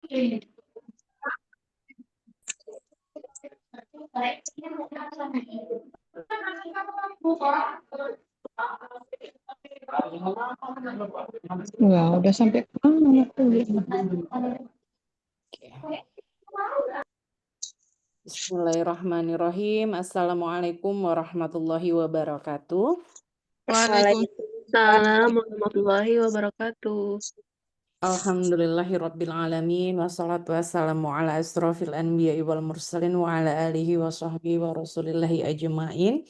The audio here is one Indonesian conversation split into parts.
Wah, udah sampai mana kuliah? Bismillahirrahmanirrahim. Assalamualaikum warahmatullahi wabarakatuh. Waalaikumsalam warahmatullahi wabarakatuh. Alhamdulillahirabbil alamin wassalatu wassalamu ala asrofil anbiya'i wal mursalin wa ala alihi wa sahbihi wa rasulillahi ajma'in.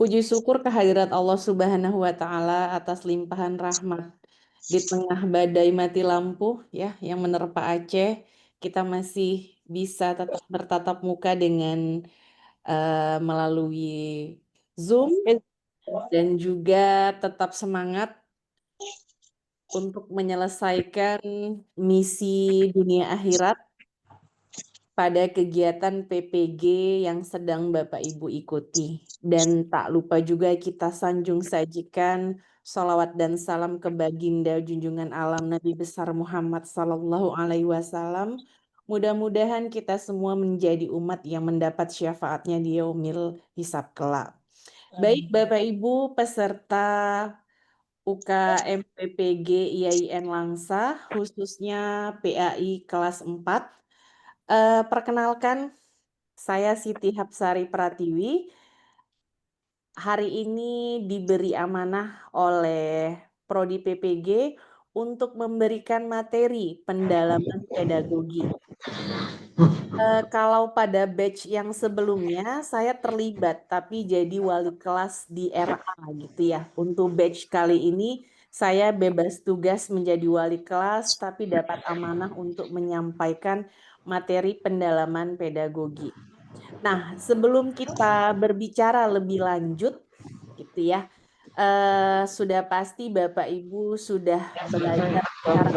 Puji syukur kehadirat Allah Subhanahu wa taala atas limpahan rahmat di tengah badai mati lampu ya yang menerpa Aceh. Kita masih bisa tetap bertatap muka dengan melalui Zoom dan juga tetap semangat untuk menyelesaikan misi dunia akhirat pada kegiatan PPG yang sedang Bapak Ibu ikuti. Dan tak lupa juga kita sanjung sajikan salawat dan salam ke baginda junjungan alam Nabi besar Muhammad Sallallahu Alaihi Wasallam. Mudah-mudahan kita semua menjadi umat yang mendapat syafaatnya di yaumil hisab kelak. Baik Bapak Ibu peserta UKM PPG IAIN Langsa, khususnya PAI kelas 4. Perkenalkan, saya Siti Hapsari Pratiwi. Hari ini diberi amanah oleh Prodi PPG untuk memberikan materi pendalaman pedagogi. Kalau pada batch yang sebelumnya saya terlibat tapi jadi wali kelas di RA gitu ya. Untuk batch kali ini saya bebas tugas menjadi wali kelas tapi dapat amanah untuk menyampaikan materi pendalaman pedagogi. Nah, sebelum kita berbicara lebih lanjut gitu ya. Sudah pasti Bapak Ibu sudah belajar secara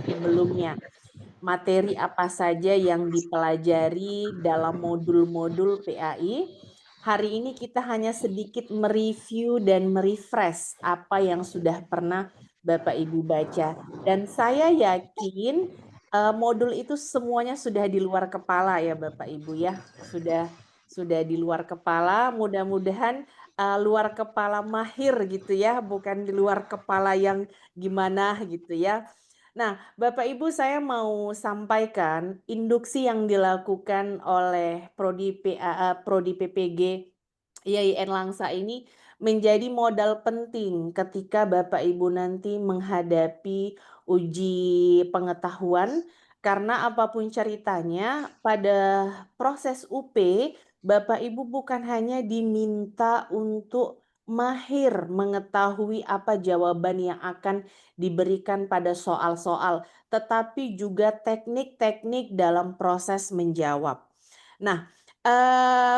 sebelumnya. Materi apa saja yang dipelajari dalam modul-modul PAI. Hari ini kita hanya sedikit mereview dan merefresh apa yang sudah pernah Bapak Ibu baca. Dan saya yakin modul itu semuanya sudah di luar kepala ya Bapak Ibu ya. Sudah di luar kepala, mudah-mudahan luar kepala mahir gitu ya, bukan di luar kepala yang gimana gitu ya. Nah, Bapak Ibu saya mau sampaikan induksi yang dilakukan oleh Prodi PPG IAIN Langsa ini menjadi modal penting ketika Bapak Ibu nanti menghadapi uji pengetahuan karena apapun ceritanya pada proses UP Bapak Ibu bukan hanya diminta untuk mahir mengetahui apa jawaban yang akan diberikan pada soal-soal, tetapi juga teknik-teknik dalam proses menjawab. Nah,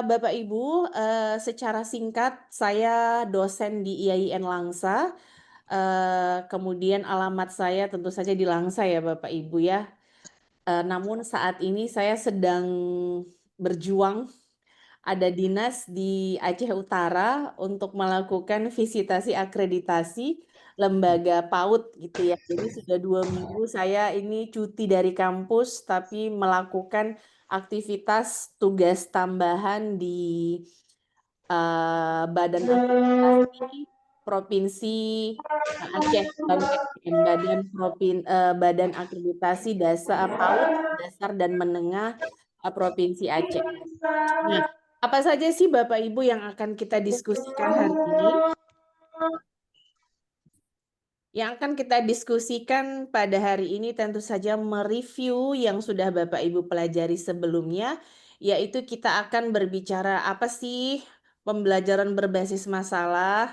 Bapak Ibu, secara singkat saya dosen di IAIN Langsa, kemudian alamat saya tentu saja di Langsa ya Bapak Ibu ya. Namun saat ini saya sedang berjuang ada dinas di Aceh Utara untuk melakukan visitasi akreditasi lembaga PAUD gitu ya. Jadi sudah 2 minggu saya ini cuti dari kampus tapi melakukan aktivitas tugas tambahan di Badan Akreditasi Provinsi Aceh Badan Akreditasi Dasar PAUD Dasar dan Menengah Provinsi Aceh. Nah, apa saja sih Bapak Ibu yang akan kita diskusikan hari ini? Yang akan kita diskusikan pada hari ini tentu saja mereview yang sudah Bapak Ibu pelajari sebelumnya, yaitu kita akan berbicara apa sih pembelajaran berbasis masalah,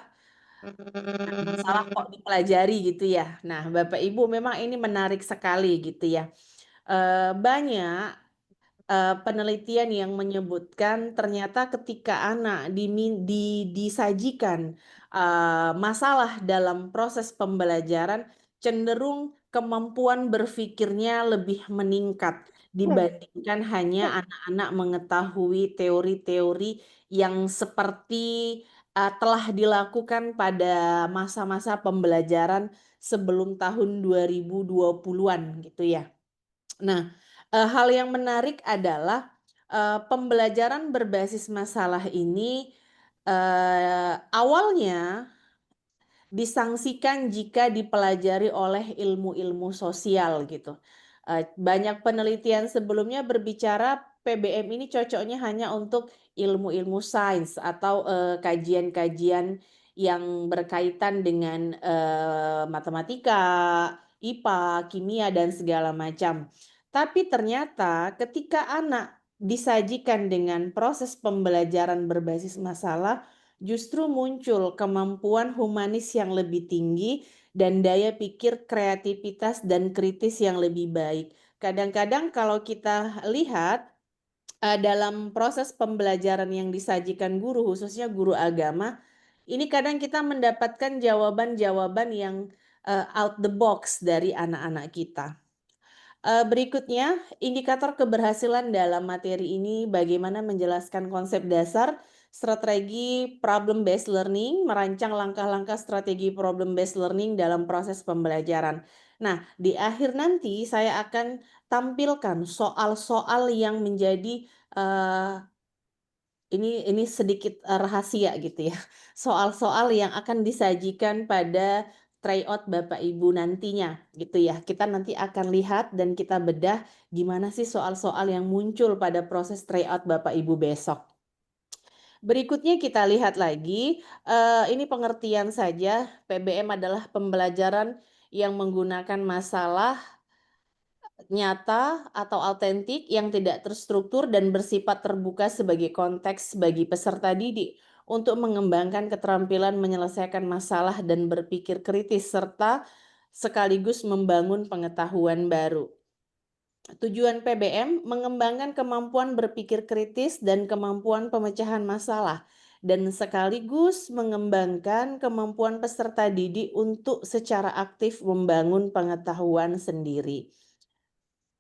masalah kok dipelajari gitu ya. Nah, Bapak Ibu memang ini menarik sekali gitu ya. Banyak penelitian yang menyebutkan ternyata ketika anak disajikan masalah dalam proses pembelajaran cenderung kemampuan berpikirnya lebih meningkat dibandingkan hanya anak-anak mengetahui teori-teori yang seperti telah dilakukan pada masa-masa pembelajaran sebelum tahun 2020-an gitu ya. Nah, hal yang menarik adalah pembelajaran berbasis masalah ini awalnya disangsikan jika dipelajari oleh ilmu-ilmu sosial gitu. Banyak penelitian sebelumnya berbicara PBM ini cocoknya hanya untuk ilmu-ilmu sains atau kajian-kajian yang berkaitan dengan matematika, IPA, kimia, dan segala macam. Tapi ternyata ketika anak disajikan dengan proses pembelajaran berbasis masalah, justru muncul kemampuan humanis yang lebih tinggi dan daya pikir kreativitas dan kritis yang lebih baik. Kadang-kadang kalau kita lihat dalam proses pembelajaran yang disajikan guru, khususnya guru agama, ini kadang kita mendapatkan jawaban-jawaban yang out the box dari anak-anak kita. Berikutnya, indikator keberhasilan dalam materi ini bagaimana menjelaskan konsep dasar, strategi problem-based learning, merancang langkah-langkah strategi problem-based learning dalam proses pembelajaran. Nah, di akhir nanti saya akan tampilkan soal-soal yang menjadi ini sedikit rahasia gitu ya. Soal-soal yang akan disajikan pada tryout Bapak Ibu nantinya gitu ya. Kita nanti akan lihat dan kita bedah gimana sih soal-soal yang muncul pada proses tryout Bapak Ibu besok. Berikutnya kita lihat lagi, ini pengertian saja. PBM adalah pembelajaran yang menggunakan masalah nyata atau autentik yang tidak terstruktur dan bersifat terbuka sebagai konteks bagi peserta didik untuk mengembangkan keterampilan menyelesaikan masalah dan berpikir kritis serta sekaligus membangun pengetahuan baru. Tujuan PBM mengembangkan kemampuan berpikir kritis dan kemampuan pemecahan masalah dan sekaligus mengembangkan kemampuan peserta didik untuk secara aktif membangun pengetahuan sendiri.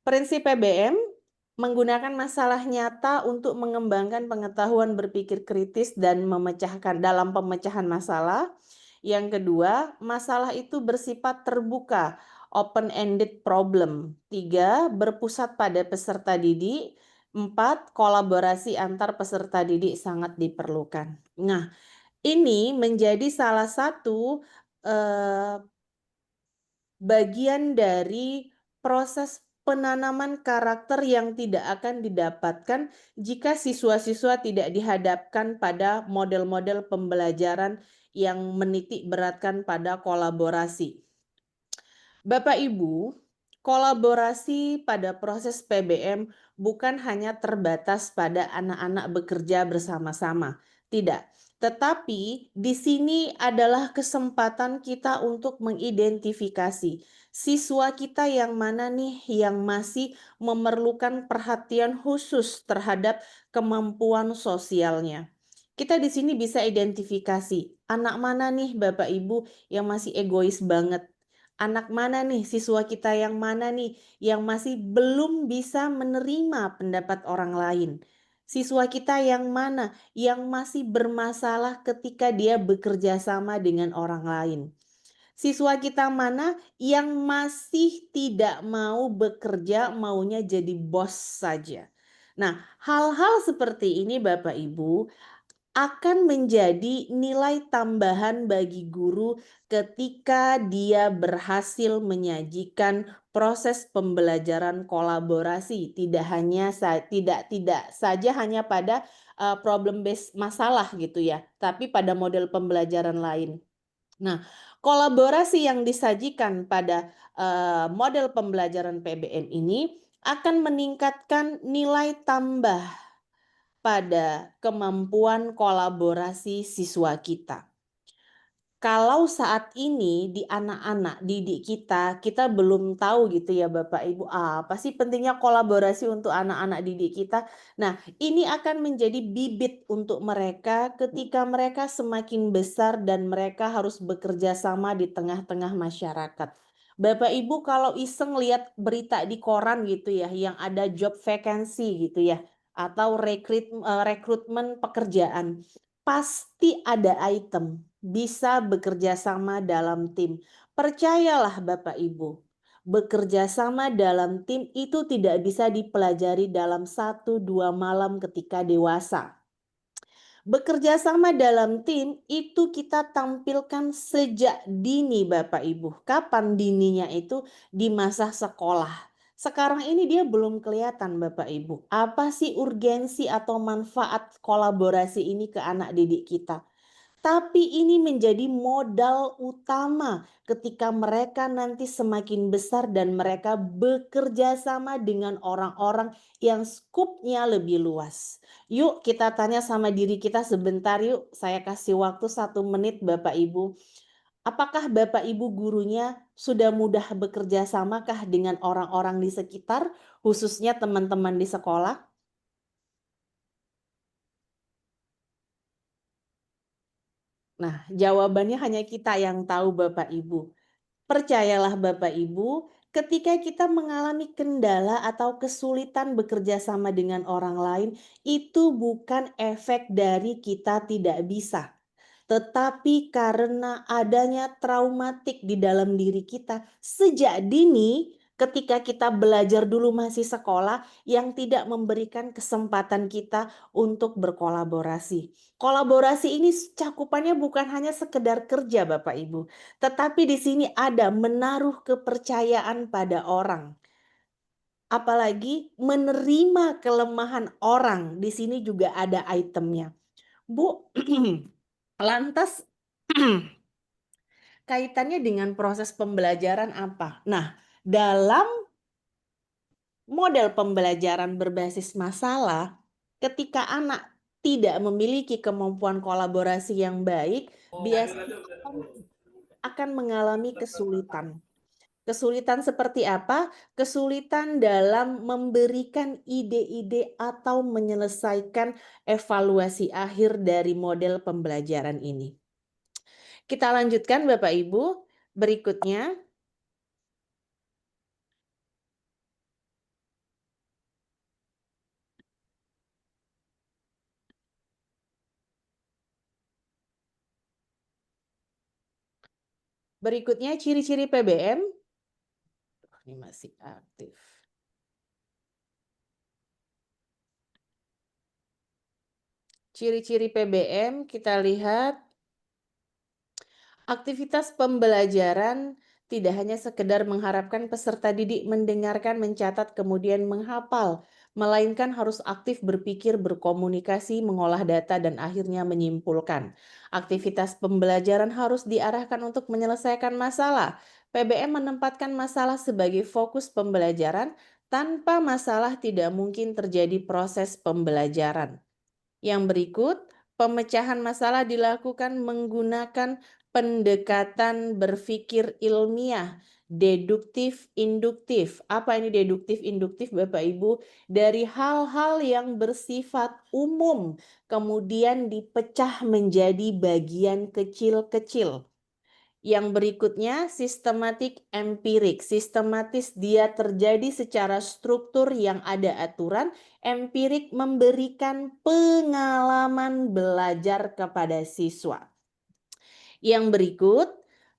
Prinsip PBM menggunakan masalah nyata untuk mengembangkan pengetahuan berpikir kritis dan memecahkan dalam pemecahan masalah. Yang kedua, masalah itu bersifat terbuka, open-ended problem. 3, berpusat pada peserta didik. 4, kolaborasi antar peserta didik sangat diperlukan. Nah, ini menjadi salah satu bagian dari proses penanaman karakter yang tidak akan didapatkan jika siswa-siswa tidak dihadapkan pada model-model pembelajaran yang menitik beratkan pada kolaborasi. Bapak Ibu, kolaborasi pada proses PBM bukan hanya terbatas pada anak-anak bekerja bersama-sama. Tidak. Tetapi di sini adalah kesempatan kita untuk mengidentifikasi siswa kita yang mana nih yang masih memerlukan perhatian khusus terhadap kemampuan sosialnya. Kita di sini bisa identifikasi anak mana nih Bapak Ibu yang masih egois banget. Anak mana nih, siswa kita yang mana nih yang masih belum bisa menerima pendapat orang lain. Siswa kita yang mana yang masih bermasalah ketika dia bekerja sama dengan orang lain. Siswa kita mana yang masih tidak mau bekerja, maunya jadi bos saja. Nah, hal-hal seperti ini Bapak Ibu akan menjadi nilai tambahan bagi guru ketika dia berhasil menyajikan proses pembelajaran kolaborasi, tidak saja hanya pada problem based masalah gitu ya, tapi pada model pembelajaran lain. Nah, kolaborasi yang disajikan pada model pembelajaran PBM ini akan meningkatkan nilai tambah pada kemampuan kolaborasi siswa kita. Kalau saat ini di anak-anak didik kita belum tahu gitu ya Bapak Ibu, apa sih pentingnya kolaborasi untuk anak-anak didik kita. Nah, ini akan menjadi bibit untuk mereka ketika mereka semakin besar dan mereka harus bekerja sama di tengah-tengah masyarakat. Bapak Ibu kalau iseng lihat berita di koran gitu ya, yang ada job vacancy gitu ya, atau rekrutmen pekerjaan, pasti ada item bisa bekerja sama dalam tim. Percayalah Bapak Ibu, Bekerja sama dalam tim itu tidak bisa dipelajari dalam 1-2 malam ketika dewasa. Bekerja sama dalam tim itu kita tampilkan sejak dini Bapak Ibu. Kapan dininya itu? Di masa sekolah. Sekarang ini dia belum kelihatan Bapak Ibu. Apa sih urgensi atau manfaat kolaborasi ini ke anak didik kita? Tapi ini menjadi modal utama ketika mereka nanti semakin besar dan mereka bekerja sama dengan orang-orang yang skupnya lebih luas. Yuk kita tanya sama diri kita sebentar yuk. Saya kasih waktu 1 menit Bapak Ibu. Apakah Bapak Ibu gurunya sudah mudah bekerja samakah dengan orang-orang di sekitar, khususnya teman-teman di sekolah? Nah, jawabannya hanya kita yang tahu Bapak Ibu. Percayalah Bapak Ibu, ketika kita mengalami kendala atau kesulitan bekerja sama dengan orang lain, itu bukan efek dari kita tidak bisa. Tetapi karena adanya traumatik di dalam diri kita sejak dini, ketika kita belajar dulu masih sekolah yang tidak memberikan kesempatan kita untuk berkolaborasi. Kolaborasi ini cakupannya bukan hanya sekedar kerja Bapak Ibu, tetapi di sini ada menaruh kepercayaan pada orang. Apalagi menerima kelemahan orang. Di sini juga ada itemnya. Bu, lantas kaitannya dengan proses pembelajaran apa? Nah, dalam model pembelajaran berbasis masalah, ketika anak tidak memiliki kemampuan kolaborasi yang baik, biasanya akan mengalami kesulitan. Kesulitan seperti apa? Kesulitan dalam memberikan ide-ide atau menyelesaikan evaluasi akhir dari model pembelajaran ini. Kita lanjutkan Bapak Ibu. Berikutnya, ciri-ciri PBM. Ini masih aktif. Ciri-ciri PBM kita lihat aktivitas pembelajaran tidak hanya sekedar mengharapkan peserta didik mendengarkan, mencatat, kemudian menghafal, melainkan harus aktif berpikir, berkomunikasi, mengolah data, dan akhirnya menyimpulkan. Aktivitas pembelajaran harus diarahkan untuk menyelesaikan masalah. PBM menempatkan masalah sebagai fokus pembelajaran. Tanpa masalah tidak mungkin terjadi proses pembelajaran. Yang berikut, pemecahan masalah dilakukan menggunakan pendekatan berpikir ilmiah, deduktif, induktif. Apa ini deduktif, induktif Bapak Ibu? Dari hal-hal yang bersifat umum, kemudian dipecah menjadi bagian kecil-kecil. Yang berikutnya, sistematik empirik. Sistematis dia terjadi secara struktur yang ada aturan. Empirik memberikan pengalaman belajar kepada siswa. Yang berikut,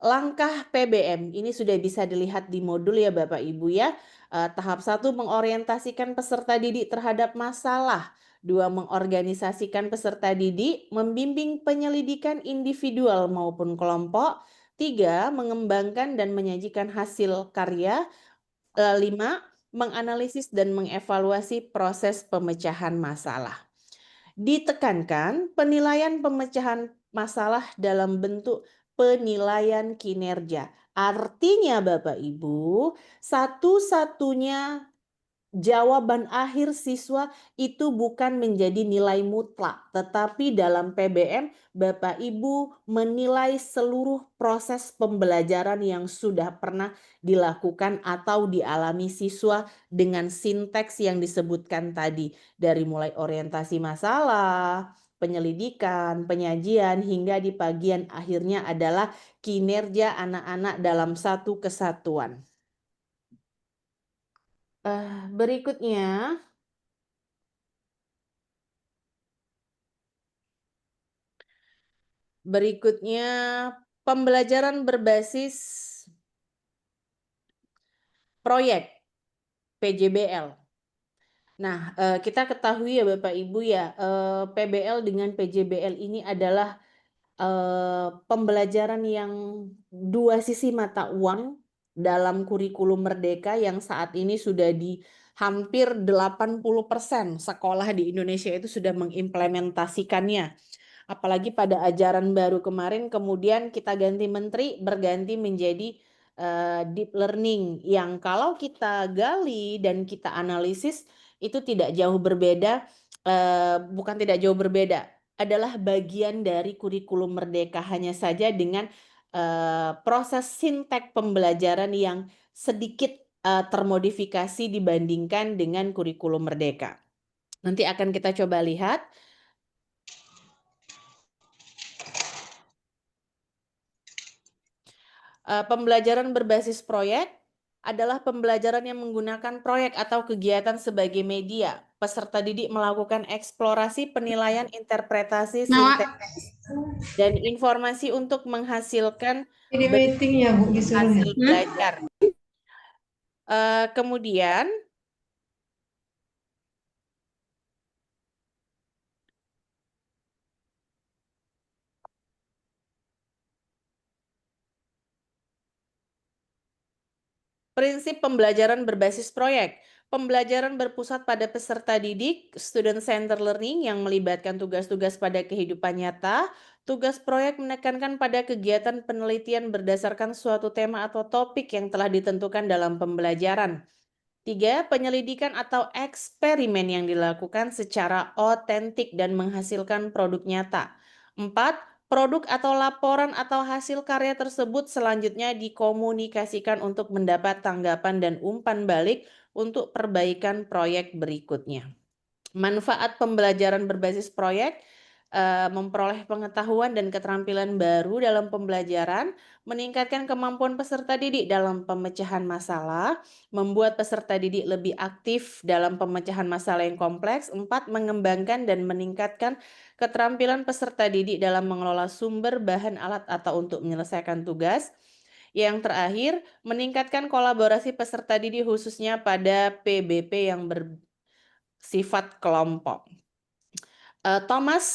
langkah PBM. Ini sudah bisa dilihat di modul ya Bapak Ibu ya. Tahap 1 mengorientasikan peserta didik terhadap masalah. 2 mengorganisasikan peserta didik, membimbing penyelidikan individual maupun kelompok. 3 mengembangkan dan menyajikan hasil karya. 5 menganalisis dan mengevaluasi proses pemecahan masalah. Ditekankan penilaian pemecahan masalah dalam bentuk penilaian kinerja. Artinya Bapak Ibu, satu-satunya jawaban akhir siswa itu bukan menjadi nilai mutlak, tetapi dalam PBM Bapak Ibu menilai seluruh proses pembelajaran yang sudah pernah dilakukan atau dialami siswa dengan sinteks yang disebutkan tadi, dari mulai orientasi masalah, penyelidikan, penyajian, hingga di bagian akhirnya adalah kinerja anak-anak dalam satu kesatuan. Berikutnya pembelajaran berbasis proyek PJBL. Nah, kita ketahui ya Bapak Ibu ya, PBL dengan PJBL ini adalah pembelajaran yang dua sisi mata uang dalam kurikulum Merdeka yang saat ini sudah di hampir 80% sekolah di Indonesia itu sudah mengimplementasikannya. Apalagi pada ajaran baru kemarin kemudian kita ganti menteri berganti menjadi deep learning yang kalau kita gali dan kita analisis itu tidak jauh berbeda, bukan tidak jauh berbeda, adalah bagian dari kurikulum Merdeka hanya saja dengan proses sintek pembelajaran yang sedikit termodifikasi dibandingkan dengan kurikulum Merdeka. Nanti akan kita coba lihat. Pembelajaran berbasis proyek adalah pembelajaran yang menggunakan proyek atau kegiatan sebagai media. Peserta didik melakukan eksplorasi, penilaian, interpretasi, sintesis, dan informasi untuk menghasilkan Jadi waiting ya Bu disuruh ya. hasil belajar. Kemudian prinsip pembelajaran berbasis proyek. Pembelajaran berpusat pada peserta didik, student center learning yang melibatkan tugas-tugas pada kehidupan nyata. Tugas proyek menekankan pada kegiatan penelitian berdasarkan suatu tema atau topik yang telah ditentukan dalam pembelajaran. 3. Penyelidikan atau eksperimen yang dilakukan secara otentik dan menghasilkan produk nyata. 4. Produk atau laporan atau hasil karya tersebut selanjutnya dikomunikasikan untuk mendapat tanggapan dan umpan balik untuk perbaikan proyek berikutnya. Manfaat pembelajaran berbasis proyek, memperoleh pengetahuan dan keterampilan baru dalam pembelajaran, meningkatkan kemampuan peserta didik dalam pemecahan masalah, membuat peserta didik lebih aktif dalam pemecahan masalah yang kompleks. 4. Mengembangkan dan meningkatkan keterampilan peserta didik dalam mengelola sumber, bahan, alat, atau untuk menyelesaikan tugas. Yang terakhir, meningkatkan kolaborasi peserta didik khususnya pada PBP yang bersifat kelompok. Thomas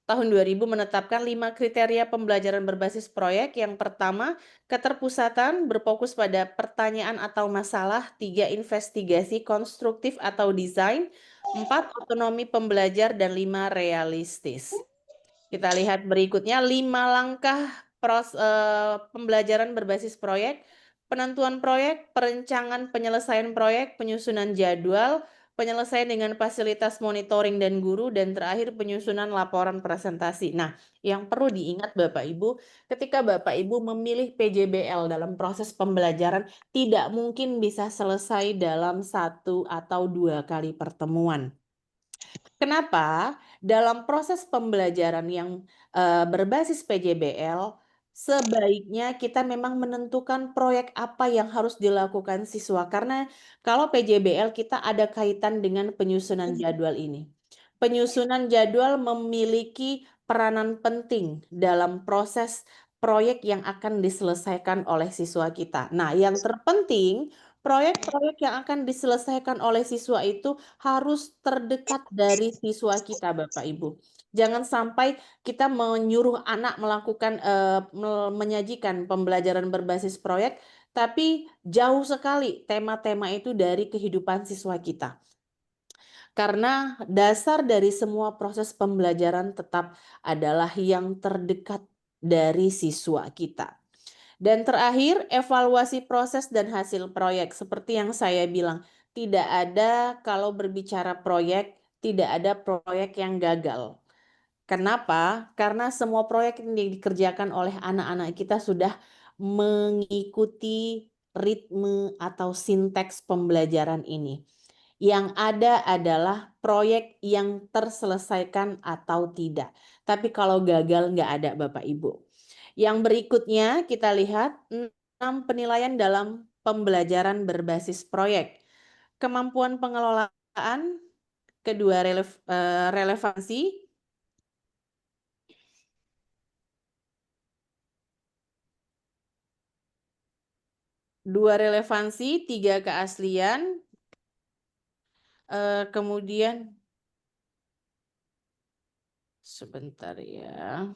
tahun 2000 menetapkan 5 kriteria pembelajaran berbasis proyek. Yang pertama, keterpusatan berfokus pada pertanyaan atau masalah. 3. Investigasi konstruktif atau desain. 4. Otonomi pembelajar. Dan 5. Realistis. Kita lihat berikutnya 5 langkah pembelajaran berbasis proyek. Penentuan proyek, perencanaan penyelesaian proyek, penyusunan jadwal, penyelesaian dengan fasilitas monitoring dan guru, dan terakhir penyusunan laporan presentasi. Nah, yang perlu diingat Bapak Ibu, ketika Bapak Ibu memilih PJBL dalam proses pembelajaran, tidak mungkin bisa selesai dalam 1 atau 2 kali pertemuan. Kenapa? Dalam proses pembelajaran yang berbasis PJBL, sebaiknya kita memang menentukan proyek apa yang harus dilakukan siswa. Karena kalau PJBL kita ada kaitan dengan penyusunan jadwal ini. Penyusunan jadwal memiliki peranan penting dalam proses proyek yang akan diselesaikan oleh siswa kita. Nah, yang terpenting, proyek-proyek yang akan diselesaikan oleh siswa itu harus terdekat dari siswa kita, Bapak Ibu. Jangan sampai kita menyuruh anak melakukan menyajikan pembelajaran berbasis proyek, tapi jauh sekali tema-tema itu dari kehidupan siswa kita. Karena dasar dari semua proses pembelajaran tetap adalah yang terdekat dari siswa kita. Dan terakhir, evaluasi proses dan hasil proyek. Seperti yang saya bilang, tidak ada kalau berbicara proyek, tidak ada proyek yang gagal. Kenapa? Karena semua proyek yang dikerjakan oleh anak-anak kita sudah mengikuti ritme atau sinteks pembelajaran ini. Yang ada adalah proyek yang terselesaikan atau tidak. Tapi kalau gagal nggak ada Bapak Ibu. Yang berikutnya kita lihat 6 penilaian dalam pembelajaran berbasis proyek. Kemampuan pengelolaan, kedua relevansi, 2 relevansi, 3 keaslian, kemudian sebentar ya.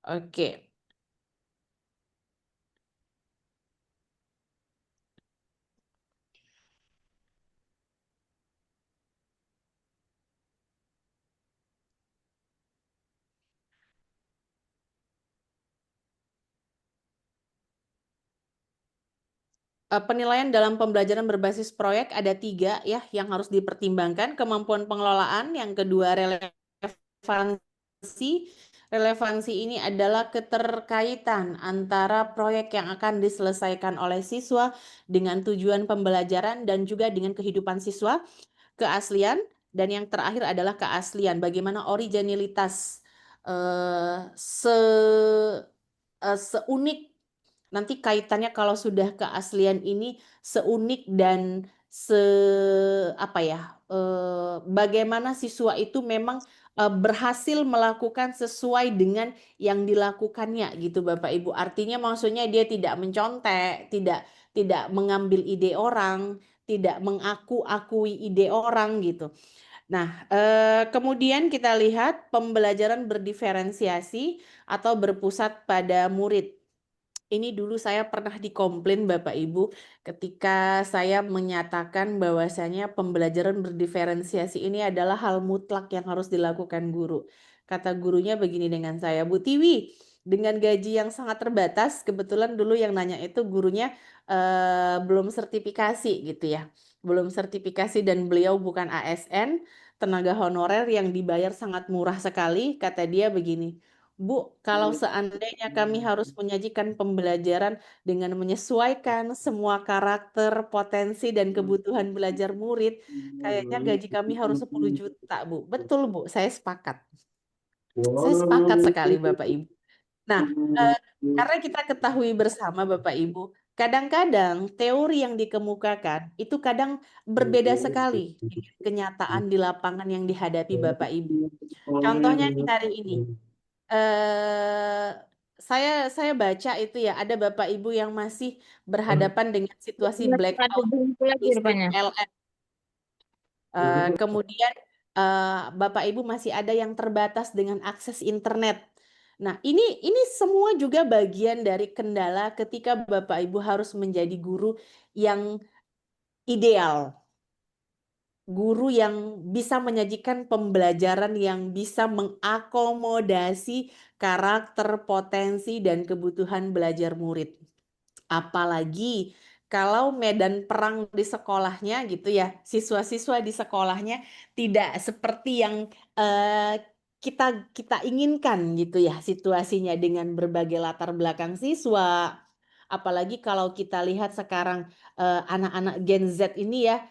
Oke. Penilaian dalam pembelajaran berbasis proyek ada 3 ya yang harus dipertimbangkan. Kemampuan pengelolaan, yang kedua relevansi. Relevansi ini adalah keterkaitan antara proyek yang akan diselesaikan oleh siswa dengan tujuan pembelajaran dan juga dengan kehidupan siswa. Keaslian, dan yang terakhir adalah keaslian. Bagaimana originalitas seunik. Nanti kaitannya kalau sudah keaslian ini seunik dan bagaimana siswa itu memang berhasil melakukan sesuai dengan yang dilakukannya gitu Bapak Ibu. Artinya maksudnya dia tidak mencontek, tidak mengambil ide orang, tidak mengaku-akui ide orang gitu. Nah, kemudian kita lihat pembelajaran berdiferensiasi atau berpusat pada murid. Ini dulu saya pernah dikomplain Bapak Ibu ketika saya menyatakan bahwasanya pembelajaran berdiferensiasi ini adalah hal mutlak yang harus dilakukan guru. Kata gurunya begini dengan saya, Bu Tiwi, dengan gaji yang sangat terbatas, kebetulan dulu yang nanya itu gurunya belum sertifikasi gitu ya. Belum sertifikasi dan beliau bukan ASN, tenaga honorer yang dibayar sangat murah sekali. Kata dia begini, Bu, kalau seandainya kami harus menyajikan pembelajaran dengan menyesuaikan semua karakter, potensi, dan kebutuhan belajar murid, kayaknya gaji kami harus 10 juta, Bu. Betul, Bu. Saya sepakat. Saya sepakat sekali, Bapak Ibu. Nah, karena kita ketahui bersama, Bapak Ibu, kadang-kadang teori yang dikemukakan itu kadang berbeda sekali dengan kenyataan di lapangan yang dihadapi Bapak Ibu. Contohnya di hari ini. Saya baca itu ya, ada Bapak Ibu yang masih berhadapan dengan situasi blackout listrik PLN. Kemudian Bapak Ibu masih ada yang terbatas dengan akses internet. Nah, ini semua juga bagian dari kendala ketika Bapak Ibu harus menjadi guru yang ideal. Guru yang bisa menyajikan pembelajaran yang bisa mengakomodasi karakter, potensi, dan kebutuhan belajar murid. Apalagi kalau medan perang di sekolahnya gitu ya, siswa-siswa di sekolahnya tidak seperti yang kita inginkan gitu ya situasinya, dengan berbagai latar belakang siswa. Apalagi kalau kita lihat sekarang anak-anak Gen Z ini ya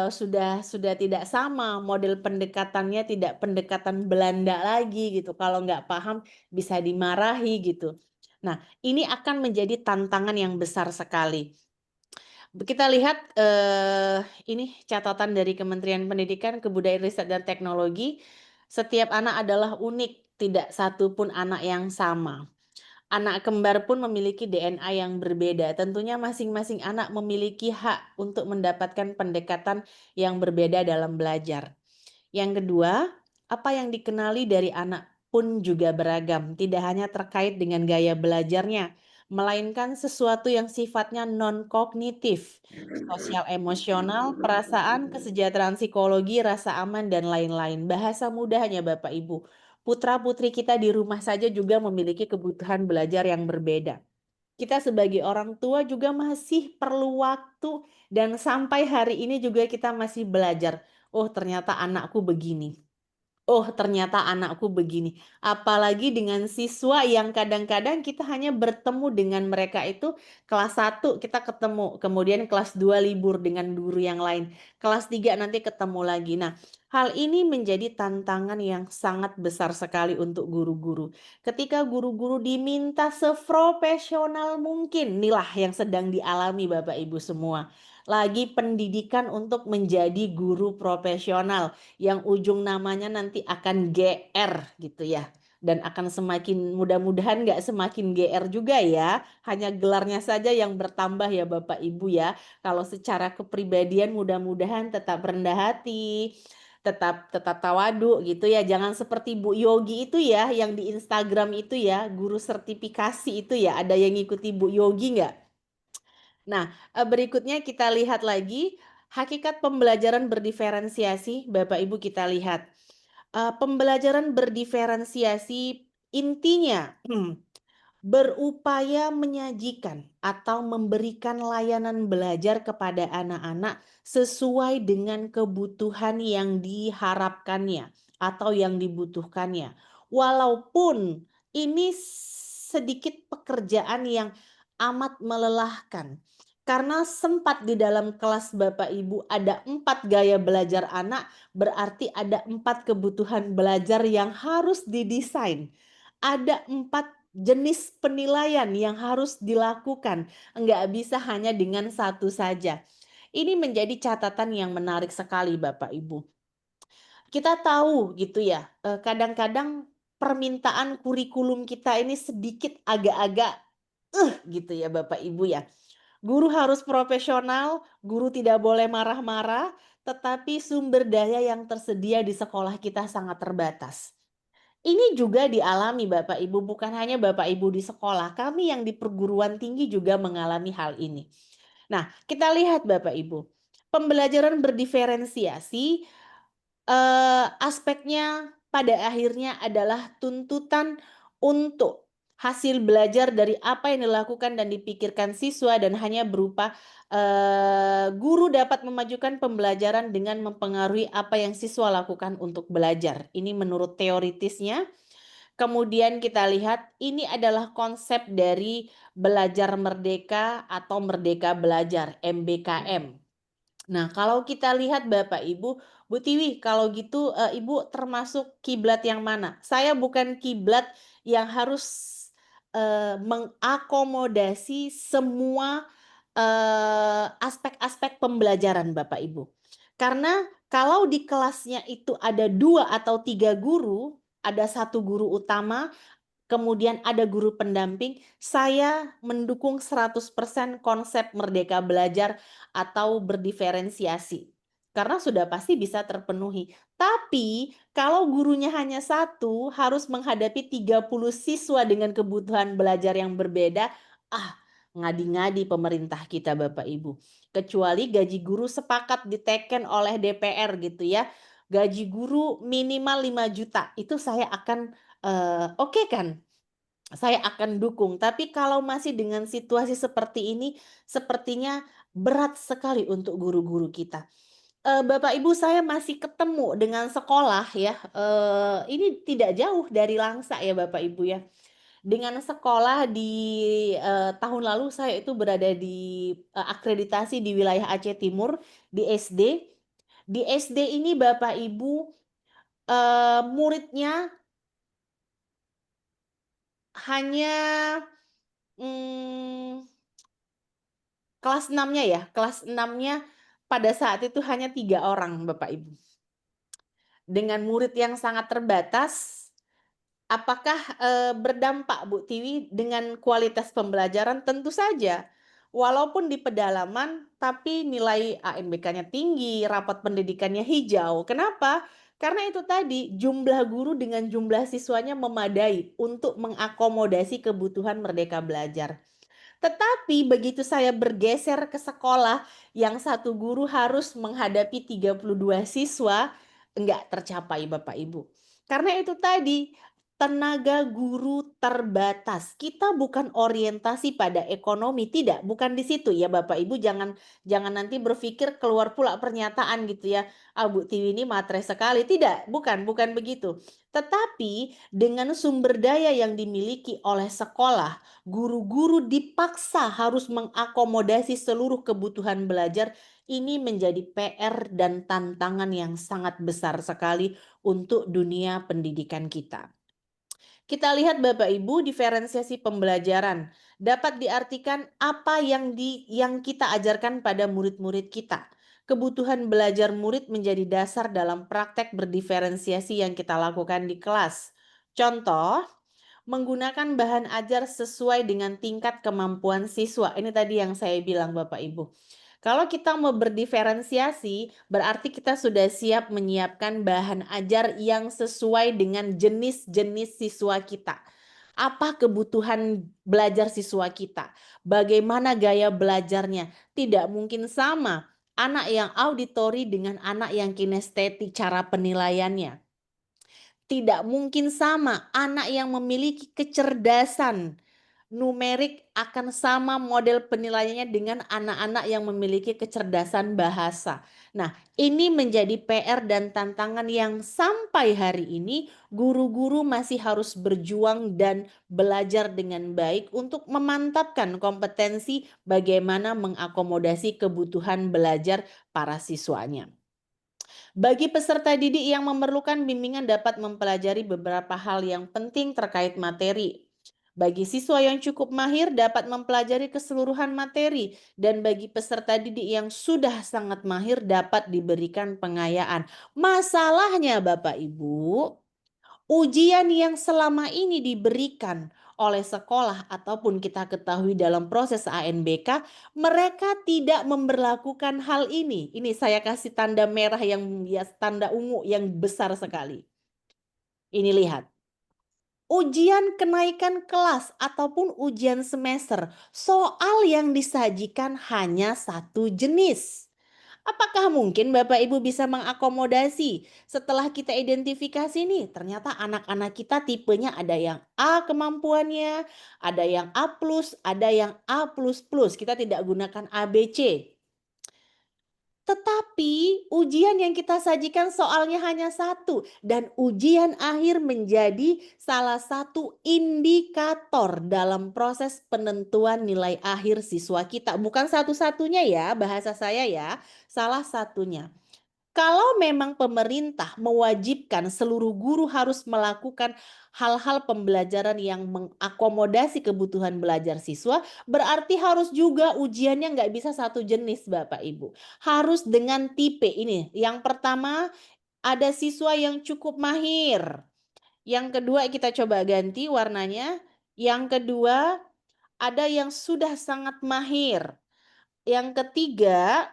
sudah tidak sama model pendekatannya, tidak pendekatan Belanda lagi gitu. Kalau nggak paham bisa dimarahi gitu. Nah, ini akan menjadi tantangan yang besar sekali. Kita lihat ini catatan dari Kementerian Pendidikan, Kebudayaan, Riset, dan Teknologi. Setiap anak adalah unik, tidak satu pun anak yang sama. Anak kembar pun memiliki DNA yang berbeda. Tentunya masing-masing anak memiliki hak untuk mendapatkan pendekatan yang berbeda dalam belajar. Yang kedua, apa yang dikenali dari anak pun juga beragam, tidak hanya terkait dengan gaya belajarnya, melainkan sesuatu yang sifatnya non-kognitif, sosial emosional, perasaan, kesejahteraan psikologi, rasa aman, dan lain-lain. Bahasa mudahnya Bapak Ibu, putra-putri kita di rumah saja juga memiliki kebutuhan belajar yang berbeda. Kita sebagai orang tua juga masih perlu waktu, dan sampai hari ini juga kita masih belajar. Oh, ternyata anakku begini. Oh, ternyata anakku begini. Apalagi dengan siswa yang kadang-kadang kita hanya bertemu dengan mereka itu kelas 1 kita ketemu, kemudian kelas 2 libur dengan guru yang lain. Kelas 3 nanti ketemu lagi. Nah, hal ini menjadi tantangan yang sangat besar sekali untuk guru-guru. Ketika guru-guru diminta seprofesional mungkin, inilah yang sedang dialami Bapak Ibu semua. Lagi pendidikan untuk menjadi guru profesional yang ujung namanya nanti akan GR gitu ya. Dan akan semakin mudah-mudahan nggak semakin GR juga ya. Hanya gelarnya saja yang bertambah ya Bapak Ibu ya. Kalau secara kepribadian mudah-mudahan tetap rendah hati, tetap tetap tawadu gitu ya. Jangan seperti Bu Yogi itu ya yang di Instagram itu ya, guru sertifikasi itu ya. Ada yang ngikuti Bu Yogi nggak? Nah, berikutnya kita lihat lagi hakikat pembelajaran berdiferensiasi, Bapak Ibu kita lihat. Pembelajaran berdiferensiasi intinya berupaya menyajikan atau memberikan layanan belajar kepada anak-anak sesuai dengan kebutuhan yang diharapkannya atau yang dibutuhkannya. Walaupun ini sedikit pekerjaan yang amat melelahkan. Karena sempat di dalam kelas Bapak Ibu ada 4 gaya belajar anak, berarti ada 4 kebutuhan belajar yang harus didesain. Ada 4 jenis penilaian yang harus dilakukan. Enggak bisa hanya dengan satu saja. Ini menjadi catatan yang menarik sekali Bapak Ibu. Kita tahu gitu ya, kadang-kadang permintaan kurikulum kita ini sedikit agak-agak gitu ya Bapak Ibu ya. Guru harus profesional, guru tidak boleh marah-marah, tetapi sumber daya yang tersedia di sekolah kita sangat terbatas. Ini juga dialami Bapak Ibu, bukan hanya Bapak Ibu di sekolah, kami yang di perguruan tinggi juga mengalami hal ini. Nah, kita lihat Bapak Ibu, pembelajaran berdiferensiasi aspeknya pada akhirnya adalah tuntutan untuk hasil belajar dari apa yang dilakukan dan dipikirkan siswa dan hanya berupa guru dapat memajukan pembelajaran dengan mempengaruhi apa yang siswa lakukan untuk belajar. Ini menurut teoritisnya. Kemudian kita lihat ini adalah konsep dari belajar merdeka atau merdeka belajar, MBKM. Nah, kalau kita lihat Bapak Ibu, Bu Tiwi, kalau gitu Ibu termasuk kiblat yang mana? Saya bukan kiblat yang harus mengakomodasi semua aspek-aspek pembelajaran Bapak Ibu. Karena kalau di kelasnya itu ada 2 atau 3 guru, ada 1 guru utama, kemudian ada guru pendamping, saya mendukung 100% konsep merdeka belajar atau berdiferensiasi. Karena sudah pasti bisa terpenuhi. Tapi kalau gurunya hanya 1, harus menghadapi 30 siswa dengan kebutuhan belajar yang berbeda, ngadi-ngadi pemerintah kita Bapak Ibu. Kecuali gaji guru sepakat diteken oleh DPR gitu ya. Gaji guru minimal 5 juta, itu saya akan oke kan? Saya akan dukung. Tapi kalau masih dengan situasi seperti ini, sepertinya berat sekali untuk guru-guru kita. Bapak Ibu saya masih ketemu dengan sekolah ya, ini tidak jauh dari Langsa ya Bapak Ibu ya. Dengan sekolah di tahun lalu saya itu berada di akreditasi di wilayah Aceh Timur, di SD. Di SD ini Bapak Ibu, muridnya hanya kelas 6-nya ya, kelas 6-nya pada saat itu hanya 3 orang Bapak Ibu. Dengan murid yang sangat terbatas, apakah berdampak Bu Tiwi dengan kualitas pembelajaran? Tentu saja. Walaupun di pedalaman, tapi nilai ANBK-nya tinggi, rapat pendidikannya hijau. Kenapa? Karena itu tadi, jumlah guru dengan jumlah siswanya memadai untuk mengakomodasi kebutuhan merdeka belajar. Tetapi begitu saya bergeser ke sekolah yang 1 guru harus menghadapi 32 siswa, enggak tercapai Bapak Ibu. Karena itu tadi, tenaga guru terbatas. Kita bukan orientasi pada ekonomi, tidak, bukan di situ ya Bapak Ibu. Jangan nanti berpikir keluar pula pernyataan gitu ya. Ah, Bu Tiwi ini matre sekali. Tidak, bukan begitu. Tetapi dengan sumber daya yang dimiliki oleh sekolah, guru-guru dipaksa harus mengakomodasi seluruh kebutuhan belajar. Ini menjadi PR dan tantangan yang sangat besar sekali untuk dunia pendidikan kita. Kita lihat Bapak Ibu, diferensiasi pembelajaran dapat diartikan apa yang kita ajarkan pada murid-murid kita. Kebutuhan belajar murid menjadi dasar dalam praktek berdiferensiasi yang kita lakukan di kelas. Contoh, menggunakan bahan ajar sesuai dengan tingkat kemampuan siswa. Ini tadi yang saya bilang Bapak Ibu. Kalau kita mau berdiferensiasi, berarti kita sudah siap menyiapkan bahan ajar yang sesuai dengan jenis-jenis siswa kita. Apa kebutuhan belajar siswa kita? Bagaimana gaya belajarnya? Tidak mungkin sama anak yang auditori dengan anak yang kinestetik cara penilaiannya. Tidak mungkin sama anak yang memiliki kecerdasan numerik akan sama model penilaiannya dengan anak-anak yang memiliki kecerdasan bahasa. Nah, ini menjadi PR dan tantangan yang sampai hari ini guru-guru masih harus berjuang dan belajar dengan baik untuk memantapkan kompetensi bagaimana mengakomodasi kebutuhan belajar para siswanya. Bagi peserta didik yang memerlukan bimbingan dapat mempelajari beberapa hal yang penting terkait materi. Bagi siswa yang cukup mahir dapat mempelajari keseluruhan materi, dan bagi peserta didik yang sudah sangat mahir dapat diberikan pengayaan. Masalahnya Bapak Ibu, ujian yang selama ini diberikan oleh sekolah ataupun kita ketahui dalam proses ANBK, mereka tidak memberlakukan hal ini. Ini saya kasih tanda merah yang tanda ungu yang besar sekali. Ini lihat. Ujian kenaikan kelas ataupun ujian semester, soal yang disajikan hanya satu jenis. Apakah mungkin Bapak Ibu bisa mengakomodasi setelah kita identifikasi nih, ternyata anak-anak kita tipenya ada yang A kemampuannya, ada yang A+, ada yang A++. Kita tidak gunakan ABC. Tetapi ujian yang kita sajikan soalnya hanya satu, dan ujian akhir menjadi salah satu indikator dalam proses penentuan nilai akhir siswa kita. Bukan satu-satunya ya, bahasa saya ya, salah satunya. Kalau memang pemerintah mewajibkan seluruh guru harus melakukan hal-hal pembelajaran yang mengakomodasi kebutuhan belajar siswa, berarti harus juga ujiannya nggak bisa satu jenis Bapak Ibu. Harus dengan tipe ini. Yang pertama ada siswa yang cukup mahir. Yang kedua kita coba ganti warnanya. Yang kedua ada yang sudah sangat mahir. Yang ketiga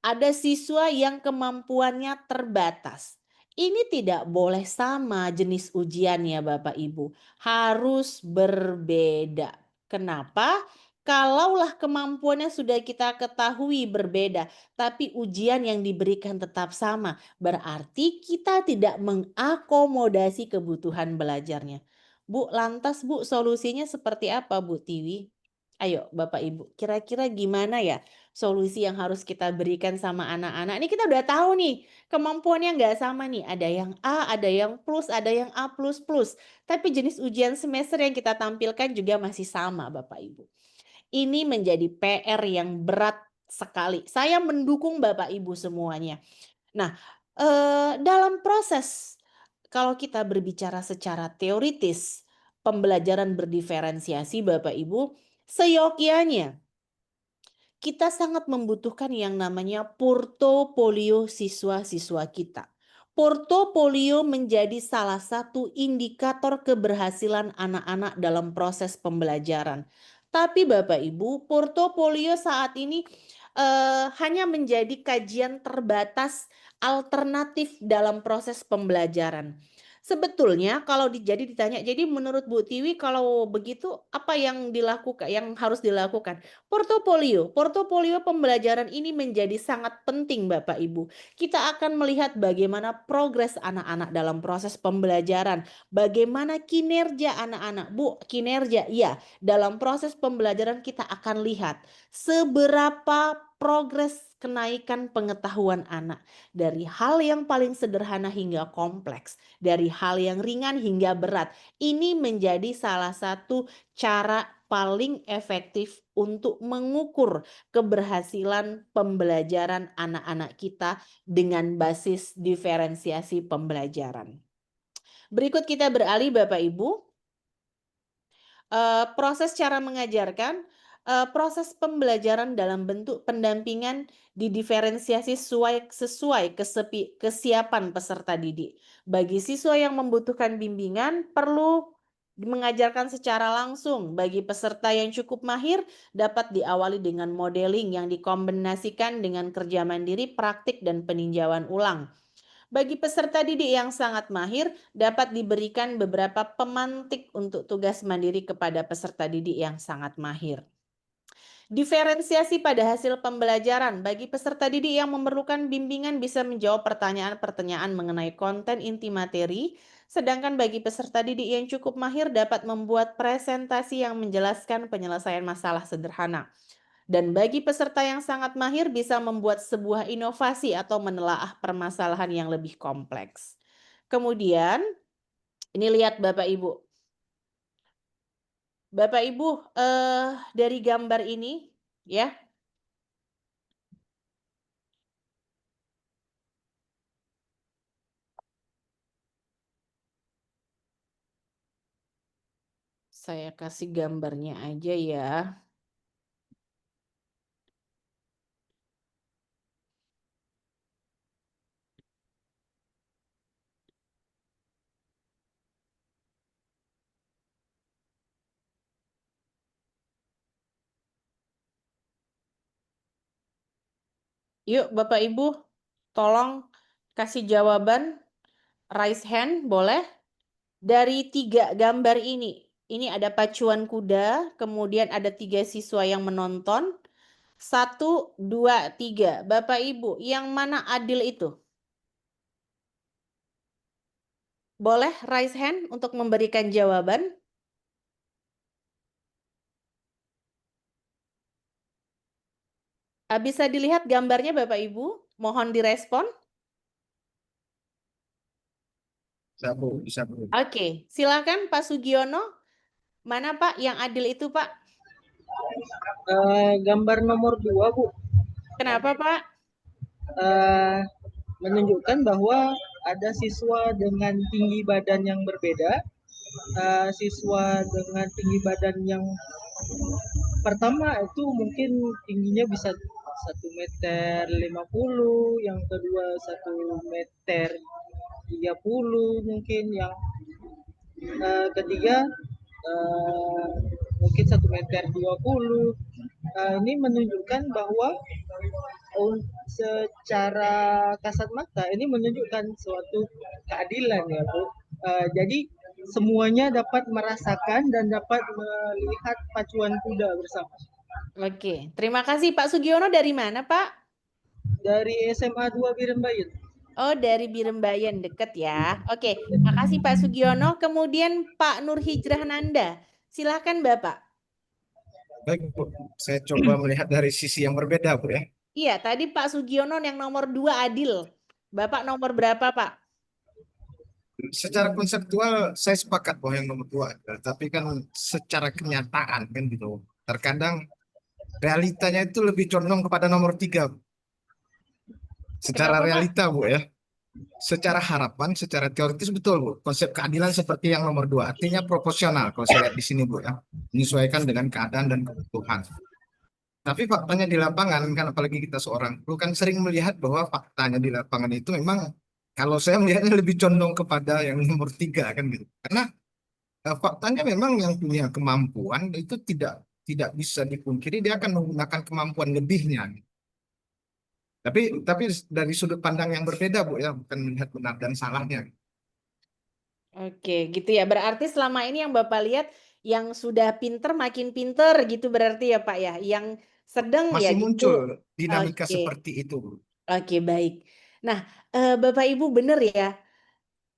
ada siswa yang kemampuannya terbatas. Ini tidak boleh sama jenis ujiannya Bapak Ibu. Harus berbeda. Kenapa? Kalaulah kemampuannya sudah kita ketahui berbeda, tapi ujian yang diberikan tetap sama, berarti kita tidak mengakomodasi kebutuhan belajarnya. Bu, lantas Bu, solusinya seperti apa Bu Tiwi? Ayo Bapak Ibu, kira-kira gimana ya solusi yang harus kita berikan sama anak-anak? Ini kita udah tahu nih, kemampuannya nggak sama nih. Ada yang A, ada yang plus, ada yang A++. Tapi jenis ujian semester yang kita tampilkan juga masih sama Bapak Ibu. Ini menjadi PR yang berat sekali. Saya mendukung Bapak Ibu semuanya. Nah, dalam proses kalau kita berbicara secara teoritis, pembelajaran berdiferensiasi Bapak Ibu, seyogyanya kita sangat membutuhkan yang namanya portofolio siswa-siswa kita. Portofolio menjadi salah satu indikator keberhasilan anak-anak dalam proses pembelajaran. Tapi Bapak Ibu, portofolio saat ini hanya menjadi kajian terbatas alternatif dalam proses pembelajaran. Sebetulnya kalau jadi ditanya, jadi menurut Bu Tiwi kalau begitu apa yang dilakukan, yang harus dilakukan? Portofolio pembelajaran ini menjadi sangat penting Bapak Ibu. Kita akan melihat bagaimana progres anak-anak dalam proses pembelajaran, bagaimana kinerja anak-anak. Bu, kinerja, iya. Dalam proses pembelajaran kita akan lihat seberapa progres kenaikan pengetahuan anak dari hal yang paling sederhana hingga kompleks, dari hal yang ringan hingga berat. Ini menjadi salah satu cara paling efektif untuk mengukur keberhasilan pembelajaran anak-anak kita dengan basis diferensiasi pembelajaran. Berikut kita beralih Bapak Ibu. Proses cara mengajarkan, proses pembelajaran dalam bentuk pendampingan didiferensiasi sesuai kesiapan peserta didik. Bagi siswa yang membutuhkan bimbingan, perlu mengajarkan secara langsung. Bagi peserta yang cukup mahir, dapat diawali dengan modeling yang dikombinasikan dengan kerja mandiri, praktik, dan peninjauan ulang. Bagi peserta didik yang sangat mahir, dapat diberikan beberapa pemantik untuk tugas mandiri kepada peserta didik yang sangat mahir. Diferensiasi pada hasil pembelajaran. Bagi peserta didik yang memerlukan bimbingan bisa menjawab pertanyaan-pertanyaan mengenai konten inti materi, sedangkan bagi peserta didik yang cukup mahir dapat membuat presentasi yang menjelaskan penyelesaian masalah sederhana. Dan bagi peserta yang sangat mahir bisa membuat sebuah inovasi atau menelaah permasalahan yang lebih kompleks. Kemudian, ini lihat Bapak Ibu. Bapak Ibu, dari gambar ini ya. Saya kasih gambarnya aja ya. Yuk Bapak Ibu, tolong kasih jawaban, raise hand boleh. Dari 3 gambar ini ada pacuan kuda, kemudian ada 3 siswa yang menonton. 1, 2, 3. Bapak Ibu, yang mana adil itu? Boleh raise hand untuk memberikan jawaban? Bisa dilihat gambarnya Bapak Ibu? Mohon direspon. Bisa, Bu. Oke, silakan Pak Sugiono. Mana Pak yang adil itu Pak? Gambar nomor 2, Bu. Kenapa Pak? Menunjukkan bahwa ada siswa dengan tinggi badan yang berbeda. Siswa dengan tinggi badan yang pertama itu mungkin tingginya bisa 1,50 meter, yang kedua 1,30 meter mungkin, yang ketiga mungkin 1,20 meter. Ini menunjukkan bahwa secara kasat mata ini menunjukkan suatu keadilan ya Bu. Jadi semuanya dapat merasakan dan dapat melihat pacuan kuda bersama. Oke, terima kasih Pak Sugiono. Dari mana Pak? Dari SMA 2 Birembayan. Oh, dari Birembayan, deket ya. Oke, makasih Pak Sugiono. Kemudian Pak Nur Hijrah Nanda. Silakan Bapak. Baik, Bu. Saya coba melihat dari sisi yang berbeda, Bu ya. Iya, tadi Pak Sugiono yang nomor 2 adil. Bapak nomor berapa Pak? Secara konseptual saya sepakat bahwa yang nomor 2 ada, tapi kan secara kenyataan kan gitu. Terkadang realitanya itu lebih condong kepada nomor 3. Bu. Secara Kenapa, Pak? realita, Bu ya. Secara harapan, secara teoritis betul, Bu. Konsep keadilan seperti yang nomor 2, artinya proporsional kalau saya lihat di sini, Bu ya. Menyesuaikan dengan keadaan dan kebutuhan. Tapi faktanya di lapangan, kan apalagi kita seorang guru kan sering melihat bahwa faktanya di lapangan itu memang kalau saya melihatnya lebih condong kepada yang nomor 3 kan gitu. Karena faktanya memang yang punya kemampuan itu tidak bisa dipungkiri dia akan menggunakan kemampuan lebihnya. Tapi dari sudut pandang yang berbeda Bu ya, bukan melihat benar dan salahnya. Oke, gitu ya. Berarti selama ini yang Bapak lihat yang sudah pinter makin pinter gitu berarti ya Pak ya. Yang sedang ya Masih gitu. muncul dinamika Oke, seperti itu, Bu. oke baik. Nah, Bapak Ibu bener ya.